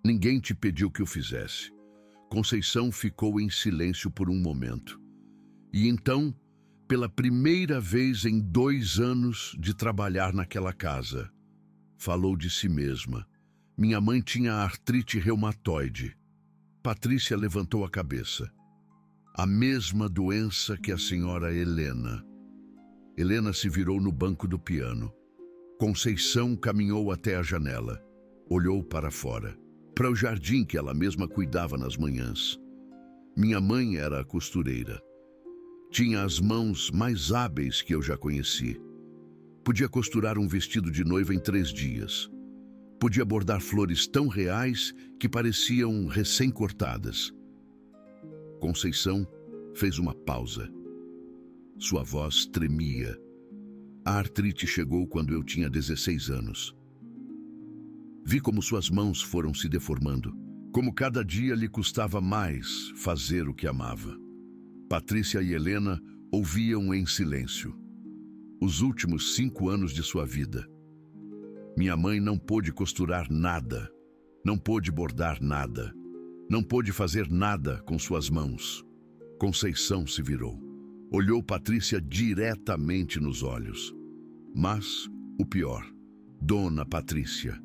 Ninguém te pediu que o fizesse. Conceição ficou em silêncio por um momento. E então, pela primeira vez em 2 anos de trabalhar naquela casa, falou de si mesma. Minha mãe tinha artrite reumatoide. Patrícia levantou a cabeça. A mesma doença que a senhora Helena. Helena se virou no banco do piano. Conceição caminhou até a janela. Olhou para fora, para o jardim que ela mesma cuidava nas manhãs. Minha mãe era a costureira. Tinha as mãos mais hábeis que eu já conheci. Podia costurar um vestido de noiva em 3 dias. Podia bordar flores tão reais que pareciam recém-cortadas. Conceição fez uma pausa. Sua voz tremia. A artrite chegou quando eu tinha 16 anos. Vi como suas mãos foram se deformando, como cada dia lhe custava mais fazer o que amava. Patrícia e Helena ouviam em silêncio. Os últimos 5 anos de sua vida. Minha mãe não pôde costurar nada, não pôde bordar nada, não pôde fazer nada com suas mãos. Conceição se virou. Olhou Patrícia diretamente nos olhos. Mas o pior, Dona Patrícia.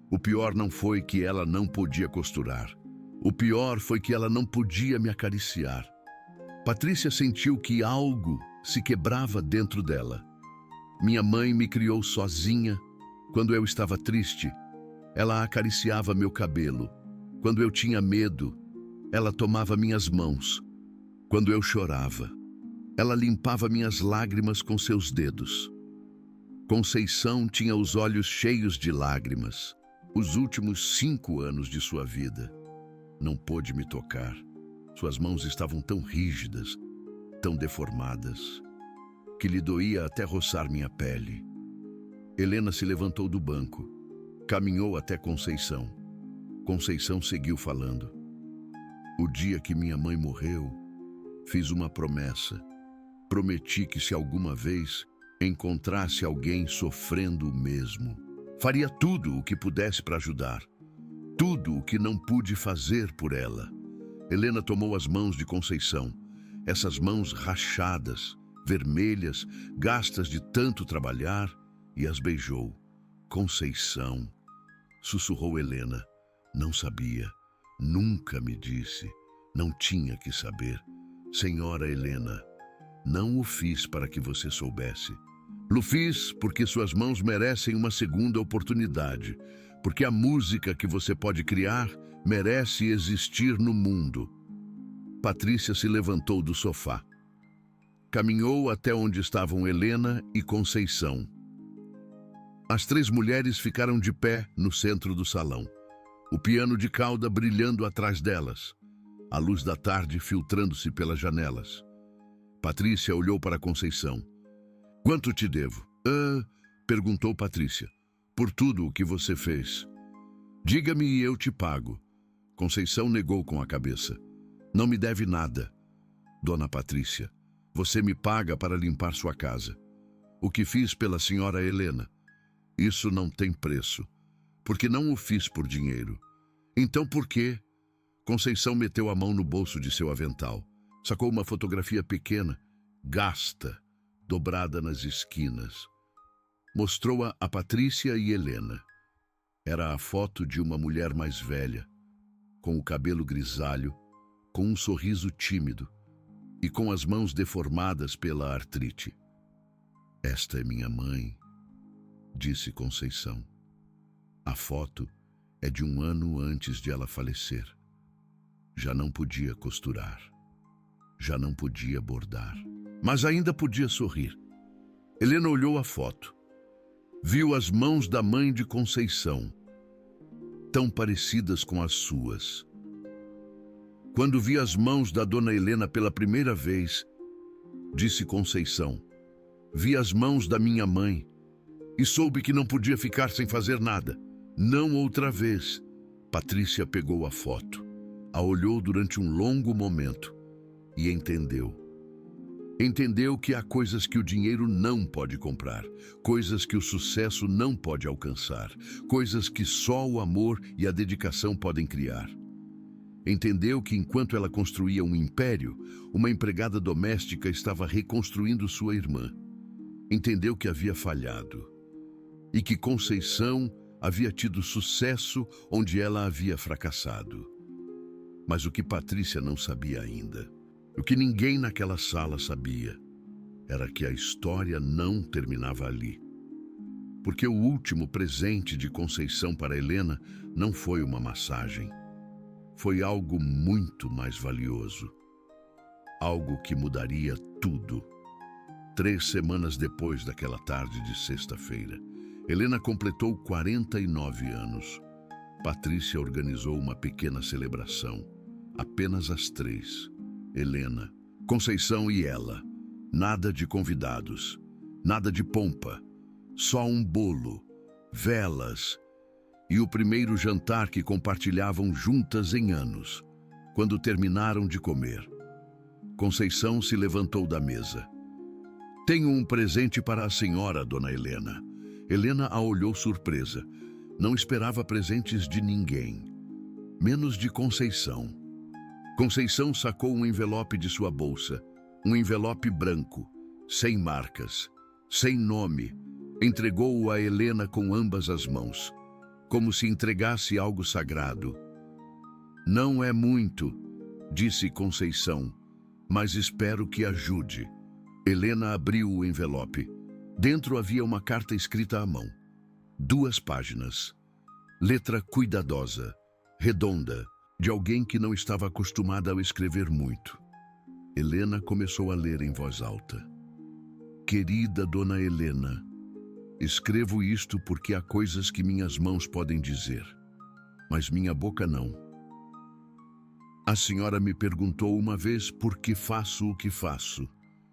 O pior não foi que ela não podia costurar. O pior foi que ela não podia me acariciar. Patrícia sentiu que algo se quebrava dentro dela. Minha mãe me criou sozinha. Quando eu estava triste, ela acariciava meu cabelo. Quando eu tinha medo, ela tomava minhas mãos. Quando eu chorava, ela limpava minhas lágrimas com seus dedos. Conceição tinha os olhos cheios de lágrimas. Os últimos 5 anos de sua vida. Não pôde me tocar. Suas mãos estavam tão rígidas, tão deformadas, que lhe doía até roçar minha pele. Helena se levantou do banco, caminhou até Conceição. Conceição seguiu falando. O dia que minha mãe morreu, fiz uma promessa. Prometi que se alguma vez encontrasse alguém sofrendo o mesmo, faria tudo o que pudesse para ajudar. Tudo o que não pude fazer por ela. Helena tomou as mãos de Conceição, essas mãos rachadas, vermelhas, gastas de tanto trabalhar, e as beijou. Conceição, sussurrou Helena, não sabia, nunca me disse, não tinha que saber. Senhora Helena, não o fiz para que você soubesse. Lo fiz porque suas mãos merecem uma segunda oportunidade, porque a música que você pode criar merece existir no mundo. Patrícia se levantou do sofá. Caminhou até onde estavam Helena e Conceição. As 3 mulheres ficaram de pé no centro do salão. O piano de cauda brilhando atrás delas. A luz da tarde filtrando-se pelas janelas. Patrícia olhou para Conceição. Quanto te devo? Perguntou Patrícia. Por tudo o que você fez. Diga-me e eu te pago. Conceição negou com a cabeça. Não me deve nada. Dona Patrícia, você me paga para limpar sua casa. O que fiz pela senhora Helena. Isso não tem preço, porque não o fiz por dinheiro. Então por quê? Conceição meteu a mão no bolso de seu avental. Sacou uma fotografia pequena, gasta, dobrada nas esquinas. Mostrou-a a Patrícia e Helena. Era a foto de uma mulher mais velha, com o cabelo grisalho, com um sorriso tímido e com as mãos deformadas pela artrite. Esta é minha mãe, disse Conceição. A foto é de 1 ano antes de ela falecer. Já não podia costurar, já não podia bordar, mas ainda podia sorrir. Helena olhou a foto. Viu as mãos da mãe de Conceição, tão parecidas com as suas. Quando vi as mãos da dona Helena pela primeira vez, disse Conceição, vi as mãos da minha mãe e soube que não podia ficar sem fazer nada. Não outra vez. Patrícia pegou a foto, a olhou durante um longo momento e entendeu. Entendeu que há coisas que o dinheiro não pode comprar, coisas que o sucesso não pode alcançar, coisas que só o amor e a dedicação podem criar. Entendeu que enquanto ela construía um império, uma empregada doméstica estava reconstruindo sua irmã. Entendeu que havia falhado e que Conceição havia tido sucesso onde ela havia fracassado. Mas o que Patrícia não sabia ainda, o que ninguém naquela sala sabia, era que a história não terminava ali. Porque o último presente de Conceição para Helena não foi uma massagem. Foi algo muito mais valioso. Algo que mudaria tudo. 3 semanas depois daquela tarde de sexta-feira, Helena completou 49 anos. Patrícia organizou uma pequena celebração. Apenas as 3. Helena, Conceição e ela. Nada de convidados, nada de pompa. Só um bolo, velas e o primeiro jantar que compartilhavam juntas em anos, quando terminaram de comer. Conceição se levantou da mesa. Tenho um presente para a senhora, dona Helena. Helena a olhou surpresa. Não esperava presentes de ninguém, menos de Conceição. Conceição sacou um envelope de sua bolsa, um envelope branco, sem marcas, sem nome. Entregou-o a Helena com ambas as mãos, como se entregasse algo sagrado. Não é muito, disse Conceição, mas espero que ajude. Helena abriu o envelope. Dentro havia uma carta escrita à mão. 2 páginas. Letra cuidadosa, redonda, de alguém que não estava acostumada a escrever muito. Helena começou a ler em voz alta. Querida dona Helena, escrevo isto porque há coisas que minhas mãos podem dizer, mas minha boca não. A senhora me perguntou uma vez por que faço o que faço.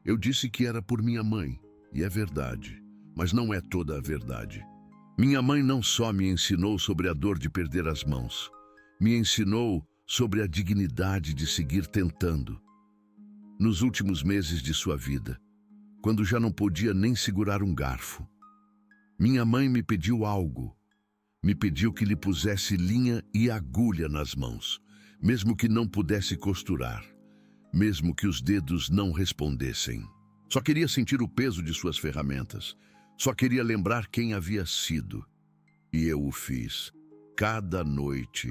Eu disse que era por minha mãe, e é verdade, mas não é toda a verdade. Minha mãe não só me ensinou sobre a dor de perder as mãos, me ensinou sobre a dignidade de seguir tentando. Nos últimos meses de sua vida, quando já não podia nem segurar um garfo, minha mãe me pediu algo. Me pediu que lhe pusesse linha e agulha nas mãos, mesmo que não pudesse costurar, mesmo que os dedos não respondessem. Só queria sentir o peso de suas ferramentas. Só queria lembrar quem havia sido. E eu o fiz. Cada noite,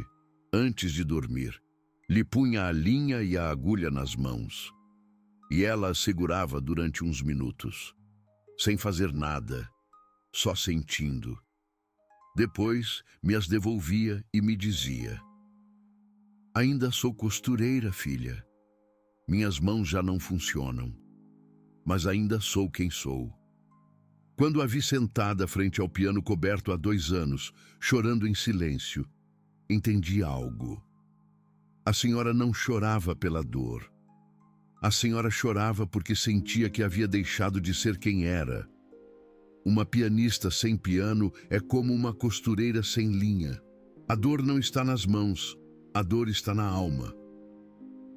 antes de dormir, lhe punha a linha e a agulha nas mãos. E ela as segurava durante uns minutos, sem fazer nada, só sentindo. Depois, me as devolvia e me dizia: ainda sou costureira, filha. Minhas mãos já não funcionam, mas ainda sou quem sou. Quando a vi sentada frente ao piano coberto há 2 anos, chorando em silêncio, entendi algo. A senhora não chorava pela dor. A senhora chorava porque sentia que havia deixado de ser quem era. Uma pianista sem piano é como uma costureira sem linha. A dor não está nas mãos, a dor está na alma.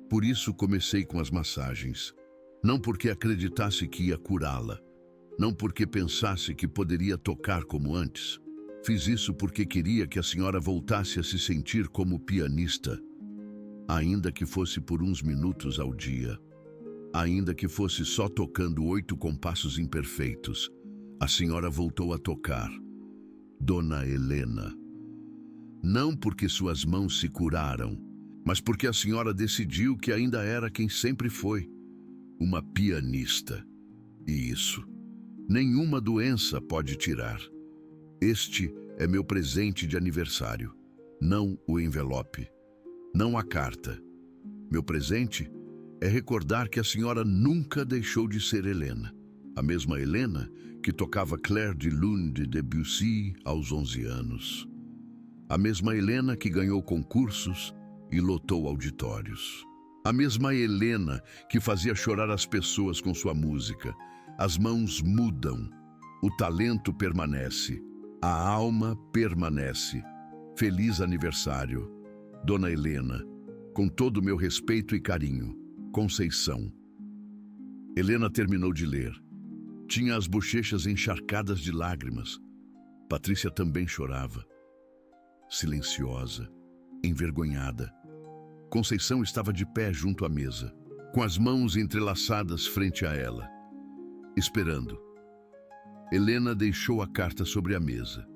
Por isso comecei com as massagens. Não porque acreditasse que ia curá-la. Não porque pensasse que poderia tocar como antes. Fiz isso porque queria que a senhora voltasse a se sentir como pianista. Ainda que fosse por uns minutos ao dia. Ainda que fosse só tocando 8 compassos imperfeitos. A senhora voltou a tocar. Dona Helena. Não porque suas mãos se curaram, mas porque a senhora decidiu que ainda era quem sempre foi. Uma pianista. E isso nenhuma doença pode tirar. Este é meu presente de aniversário, não o envelope, não a carta. Meu presente é recordar que a senhora nunca deixou de ser Helena. A mesma Helena que tocava Clair de Lune de Debussy aos 11 anos. A mesma Helena que ganhou concursos e lotou auditórios. A mesma Helena que fazia chorar as pessoas com sua música. As mãos mudam, o talento permanece, a alma permanece. Feliz aniversário, Dona Helena, com todo o meu respeito e carinho. Conceição. Helena terminou de ler. Tinha as bochechas encharcadas de lágrimas. Patrícia também chorava. Silenciosa, envergonhada. Conceição estava de pé junto à mesa, com as mãos entrelaçadas frente a ela, esperando. Helena deixou a carta sobre a mesa.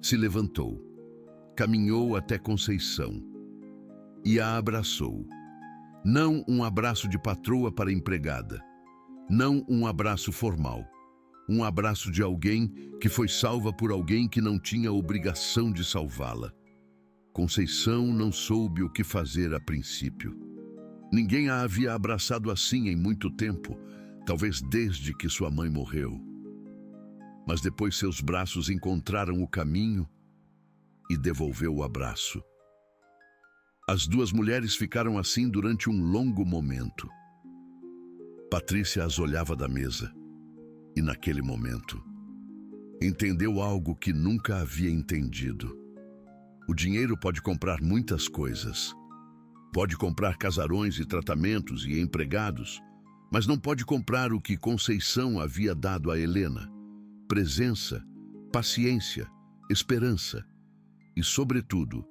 Se levantou, caminhou até Conceição e a abraçou. Não um abraço de patroa para empregada, não um abraço formal, um abraço de alguém que foi salva por alguém que não tinha obrigação de salvá-la. Conceição não soube o que fazer a princípio. Ninguém a havia abraçado assim em muito tempo, talvez desde que sua mãe morreu. Mas depois seus braços encontraram o caminho e devolveu o abraço. As 2 mulheres ficaram assim durante um longo momento. Patrícia as olhava da mesa e, naquele momento, entendeu algo que nunca havia entendido. O dinheiro pode comprar muitas coisas, Pode comprar casarões e tratamentos e empregados, mas não pode comprar o que Conceição havia dado a Helena: presença, paciência, esperança e, sobretudo,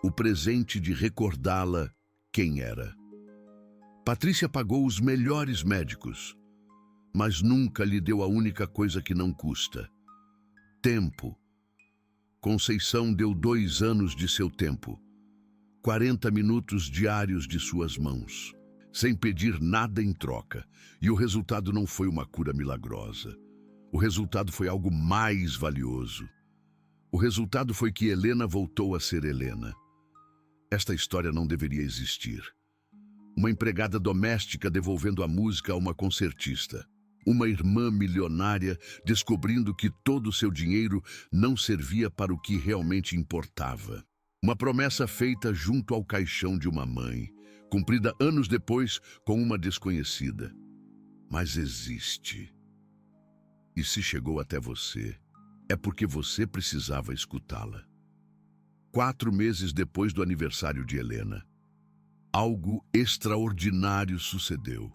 o presente de recordá-la quem era. Patrícia pagou os melhores médicos, mas nunca lhe deu a única coisa que não custa: tempo. Conceição deu 2 anos de seu tempo, 40 minutos diários de suas mãos, sem pedir nada em troca, e o resultado não foi uma cura milagrosa. O resultado foi algo mais valioso. O resultado foi que Helena voltou a ser Helena. Esta história não deveria existir. Uma empregada doméstica devolvendo a música a uma concertista. Uma irmã milionária descobrindo que todo o seu dinheiro não servia para o que realmente importava. Uma promessa feita junto ao caixão de uma mãe, cumprida anos depois com uma desconhecida. Mas existe. E se chegou até você, é porque você precisava escutá-la. 4 meses depois do aniversário de Helena, algo extraordinário sucedeu.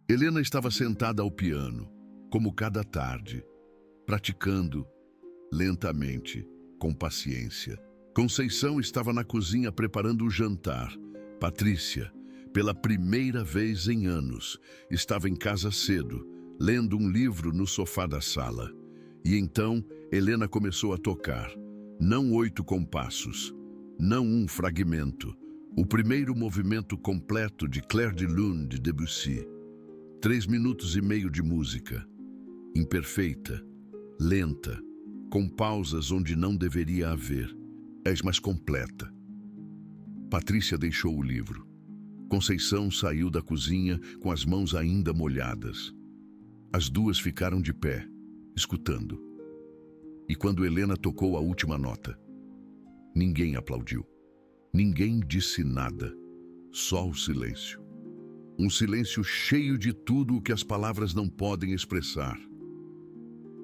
Helena estava sentada ao piano, como cada tarde, praticando, lentamente, com paciência. Conceição estava na cozinha preparando o jantar. Patrícia, pela primeira vez em anos, estava em casa cedo, lendo um livro no sofá da sala. E então, Helena começou a tocar. Não 8 compassos, não um fragmento. O primeiro movimento completo de Clair de Lune de Debussy. 3 minutos e meio de música, imperfeita, lenta, com pausas onde não deveria haver, mas completa. Patrícia deixou o livro. Conceição saiu da cozinha com as mãos ainda molhadas. As duas ficaram de pé, escutando. E quando Helena tocou a última nota, ninguém aplaudiu. Ninguém disse nada, só o silêncio. Um silêncio cheio de tudo o que as palavras não podem expressar.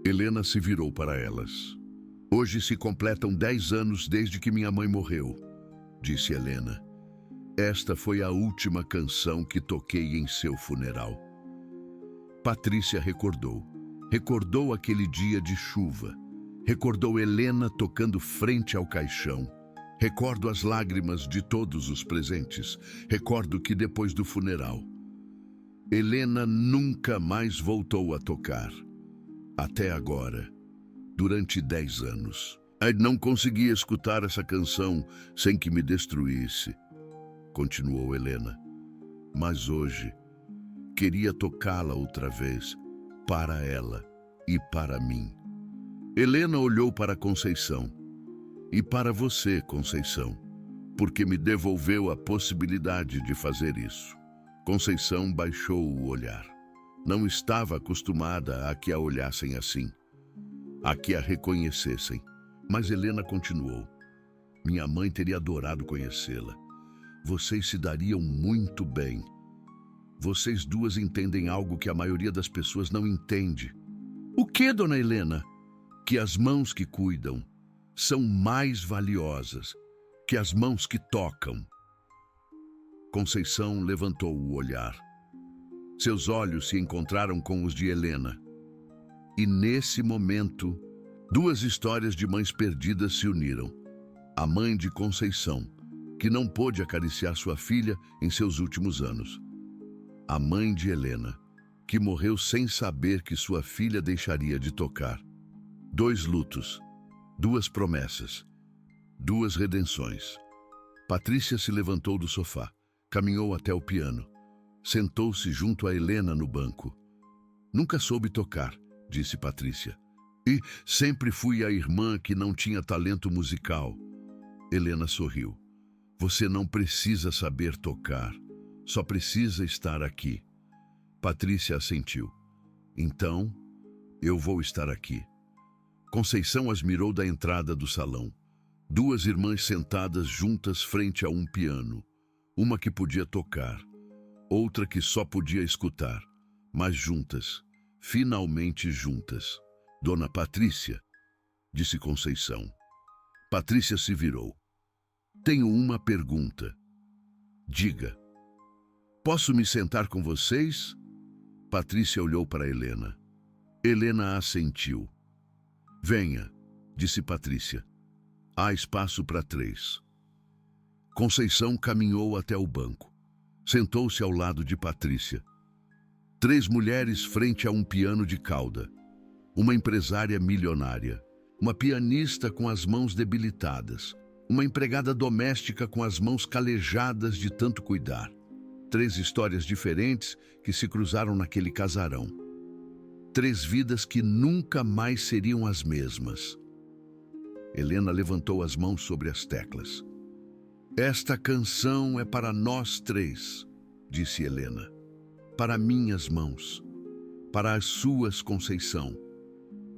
Helena se virou para elas. Hoje se completam 10 anos desde que minha mãe morreu, disse Helena. Esta foi a última canção que toquei em seu funeral. Patrícia recordou. Recordou aquele dia de chuva. Recordou Helena tocando frente ao caixão. Recordo as lágrimas de todos os presentes. Recordo que depois do funeral, Helena nunca mais voltou a tocar. Até agora, durante 10 anos. Não conseguia escutar essa canção sem que me destruísse, continuou Helena. Mas hoje, queria tocá-la outra vez, para ela e para mim. Helena olhou para Conceição. E para você, Conceição, porque me devolveu a possibilidade de fazer isso. Conceição baixou o olhar. Não estava acostumada a que a olhassem assim, a que a reconhecessem. Mas Helena continuou. Minha mãe teria adorado conhecê-la. Vocês se dariam muito bem. Vocês duas entendem algo que a maioria das pessoas não entende. O que, dona Helena? Que as mãos que cuidam são mais valiosas que as mãos que tocam. Conceição levantou o olhar. Seus olhos se encontraram com os de Helena. E nesse momento, 2 histórias de mães perdidas se uniram. A mãe de Conceição, que não pôde acariciar sua filha em seus últimos anos. A mãe de Helena, que morreu sem saber que sua filha deixaria de tocar. 2 lutos. 2 promessas, 2 redenções. Patrícia se levantou do sofá, caminhou até o piano, sentou-se junto a Helena no banco. Nunca soube tocar, disse Patrícia. E sempre fui a irmã que não tinha talento musical. Helena sorriu. Você não precisa saber tocar, só precisa estar aqui. Patrícia assentiu. Então, eu vou estar aqui. Conceição as mirou da entrada do salão. 2 irmãs sentadas juntas frente a um piano. Uma que podia tocar, outra que só podia escutar. Mas juntas, finalmente juntas. Dona Patrícia, disse Conceição. Patrícia se virou. Tenho uma pergunta. Diga, posso me sentar com vocês? Patrícia olhou para Helena. Helena assentiu. Venha, disse Patrícia. Há espaço para 3. Conceição caminhou até o banco. Sentou-se ao lado de Patrícia. 3 mulheres frente a um piano de cauda. Uma empresária milionária. Uma pianista com as mãos debilitadas. Uma empregada doméstica com as mãos calejadas de tanto cuidar. 3 histórias diferentes que se cruzaram naquele casarão. 3 vidas que nunca mais seriam as mesmas. Helena levantou as mãos sobre as teclas. Esta canção é para nós 3, disse Helena. Para minhas mãos, para as suas, Conceição,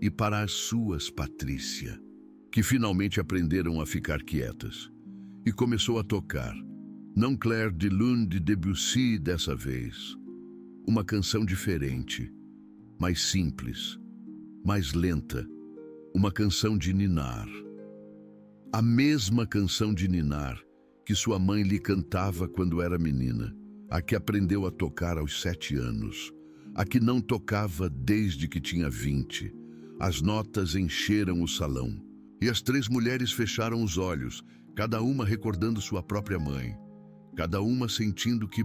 e para as suas, Patrícia, que finalmente aprenderam a ficar quietas. E começou a tocar, não Clair de Lune de Debussy dessa vez. Uma canção diferente, mais simples, mais lenta, uma canção de ninar. A mesma canção de ninar que sua mãe lhe cantava quando era menina, a que aprendeu a tocar aos 7 anos, a que não tocava desde que tinha 20. As notas encheram o salão, e as 3 mulheres fecharam os olhos, cada uma recordando sua própria mãe, cada uma sentindo que,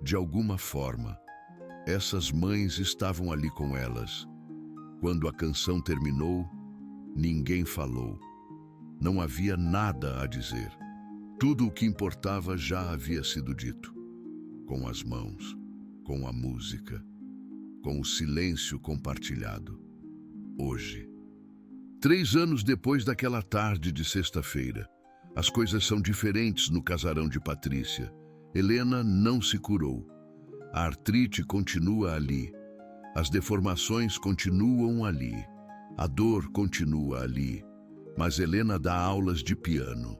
de alguma forma, essas mães estavam ali com elas. Quando a canção terminou, ninguém falou. Não havia nada a dizer. Tudo o que importava já havia sido dito. Com as mãos, com a música, com o silêncio compartilhado. Hoje. 3 anos depois daquela tarde de sexta-feira, as coisas são diferentes no casarão de Patrícia. Helena não se curou. A artrite continua ali. As deformações continuam ali. A dor continua ali. Mas Helena dá aulas de piano.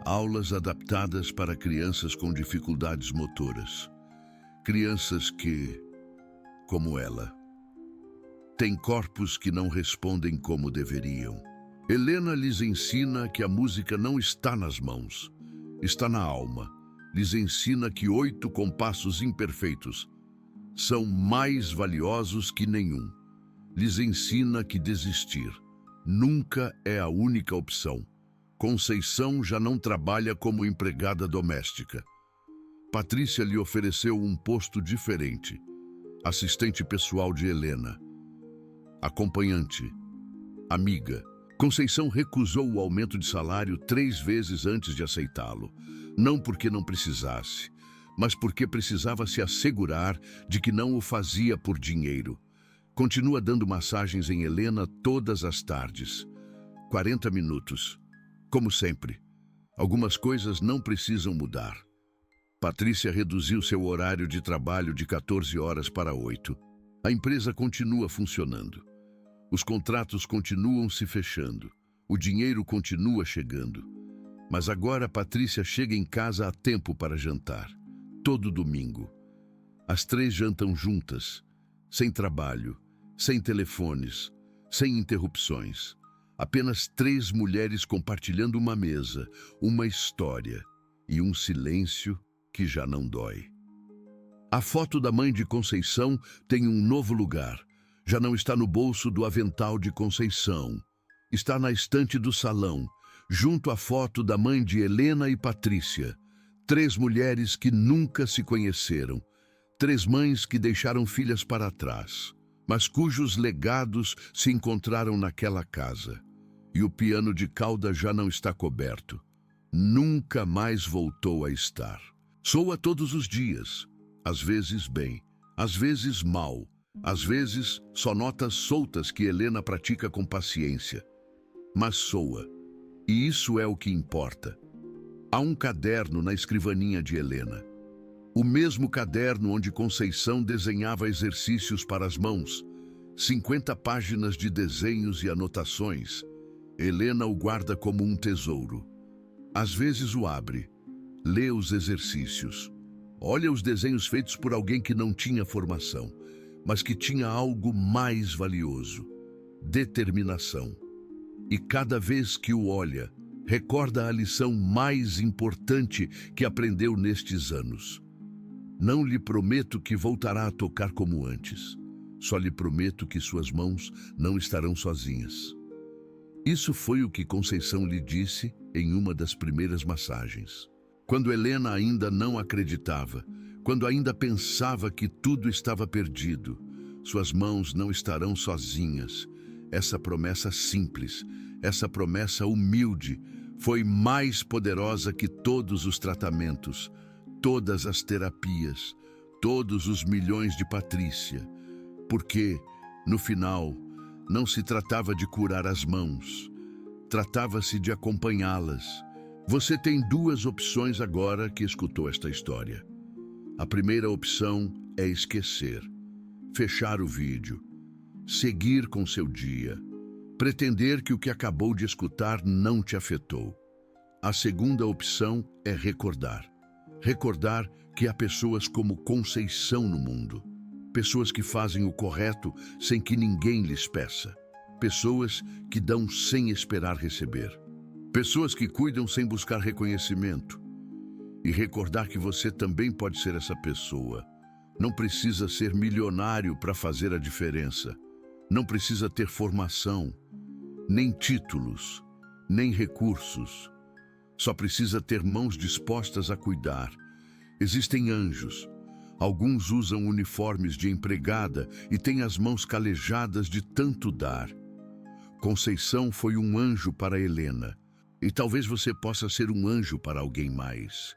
Aulas adaptadas para crianças com dificuldades motoras. Crianças que, como ela, têm corpos que não respondem como deveriam. Helena lhes ensina que a música não está nas mãos, está na alma. Lhes ensina que 8 compassos imperfeitos são mais valiosos que nenhum. Lhes ensina que desistir nunca é a única opção. Conceição já não trabalha como empregada doméstica. Patrícia lhe ofereceu um posto diferente. Assistente pessoal de Helena. Acompanhante. Amiga. Conceição recusou o aumento de salário 3 vezes antes de aceitá-lo. Não porque não precisasse, mas porque precisava se assegurar de que não o fazia por dinheiro. Continua dando massagens em Helena todas as tardes. 40 minutos. Como sempre. Algumas coisas não precisam mudar. Patrícia reduziu seu horário de trabalho de 14 horas para 8. A empresa continua funcionando. Os contratos continuam se fechando. O dinheiro continua chegando. Mas agora Patrícia chega em casa a tempo para jantar. Todo domingo. As 3 jantam juntas, sem trabalho, sem telefones, sem interrupções. Apenas 3 mulheres compartilhando uma mesa, uma história e um silêncio que já não dói. A foto da mãe de Conceição tem um novo lugar. Já não está no bolso do avental de Conceição. Está na estante do salão, junto à foto da mãe de Helena e Patrícia. 3 mulheres que nunca se conheceram. 3 mães que deixaram filhas para trás, mas cujos legados se encontraram naquela casa. E o piano de cauda já não está coberto. Nunca mais voltou a estar. Soa todos os dias, às vezes bem, às vezes mal, às vezes só notas soltas que Helena pratica com paciência. Mas soa, e isso é o que importa. Há um caderno na escrivaninha de Helena. O mesmo caderno onde Conceição desenhava exercícios para as mãos, 50 páginas de desenhos e anotações. Helena o guarda como um tesouro. Às vezes o abre, lê os exercícios, olha os desenhos feitos por alguém que não tinha formação, mas que tinha algo mais valioso: determinação. E cada vez que o olha, Recorda a lição mais importante que aprendeu nestes anos. Não lhe prometo que voltará a tocar como antes. Só lhe prometo que suas mãos não estarão sozinhas. Isso foi o que Conceição lhe disse em uma das primeiras massagens. Quando Helena ainda não acreditava, quando ainda pensava que tudo estava perdido, suas mãos não estarão sozinhas. Essa promessa simples, essa promessa humilde, foi mais poderosa que todos os tratamentos, todas as terapias, todos os milhões de Patrícia. Porque, no final, não se tratava de curar as mãos, tratava-se de acompanhá-las. Você tem duas opções agora que escutou esta história. A primeira opção é esquecer, fechar o vídeo, seguir com seu dia, pretender que o que acabou de escutar não te afetou. A segunda opção é recordar. Recordar que há pessoas como Conceição no mundo. Pessoas que fazem o correto sem que ninguém lhes peça. Pessoas que dão sem esperar receber. Pessoas que cuidam sem buscar reconhecimento. E recordar que você também pode ser essa pessoa. Não precisa ser milionário para fazer a diferença. Não precisa ter formação, nem títulos, nem recursos. Só precisa ter mãos dispostas a cuidar. Existem anjos. Alguns usam uniformes de empregada e têm as mãos calejadas de tanto dar. Conceição foi um anjo para Helena, e talvez você possa ser um anjo para alguém mais.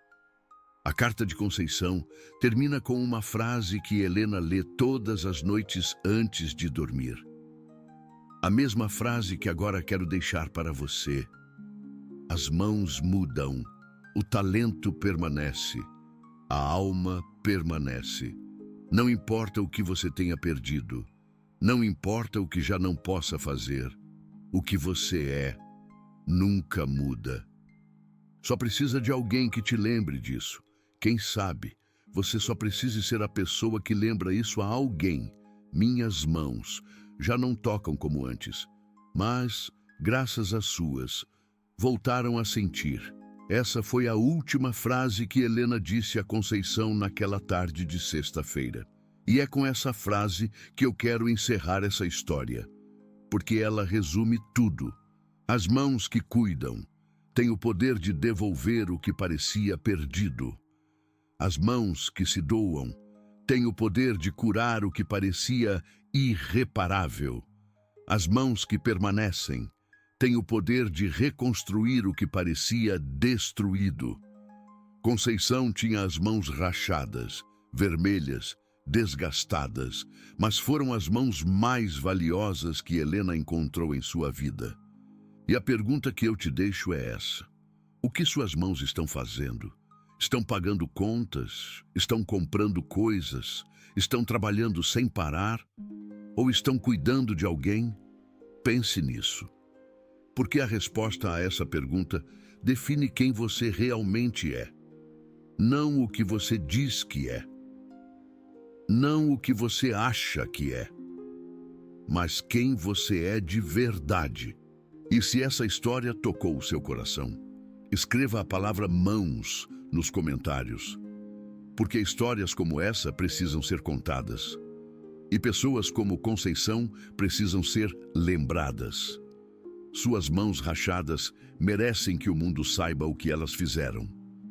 A carta de Conceição termina com uma frase que Helena lê todas as noites antes de dormir. A mesma frase que agora quero deixar para você. As mãos mudam, o talento permanece, a alma permanece. Não importa o que você tenha perdido, não importa o que já não possa fazer, o que você é nunca muda. Só precisa de alguém que te lembre disso. Quem sabe, você só precise ser a pessoa que lembra isso a alguém. Minhas mãos já não tocam como antes, mas, graças às suas, voltaram a sentir. Essa foi a última frase que Helena disse a Conceição naquela tarde de sexta-feira. E é com essa frase que eu quero encerrar essa história, porque ela resume tudo. As mãos que cuidam têm o poder de devolver o que parecia perdido. As mãos que se doam têm o poder de curar o que parecia irreparável. As mãos que permanecem têm o poder de reconstruir o que parecia destruído. Conceição tinha as mãos rachadas, vermelhas, desgastadas, mas foram as mãos mais valiosas que Helena encontrou em sua vida. E a pergunta que eu te deixo é essa: o que suas mãos estão fazendo? Estão pagando contas? Estão comprando coisas? Estão trabalhando sem parar? Ou estão cuidando de alguém? Pense nisso. Porque a resposta a essa pergunta define quem você realmente é. Não o que você diz que é. Não o que você acha que é. Mas quem você é de verdade. E se essa história tocou o seu coração, escreva a palavra mãos nos comentários, porque histórias como essa precisam ser contadas. E pessoas como Conceição precisam ser lembradas. Suas mãos rachadas merecem que o mundo saiba o que elas fizeram.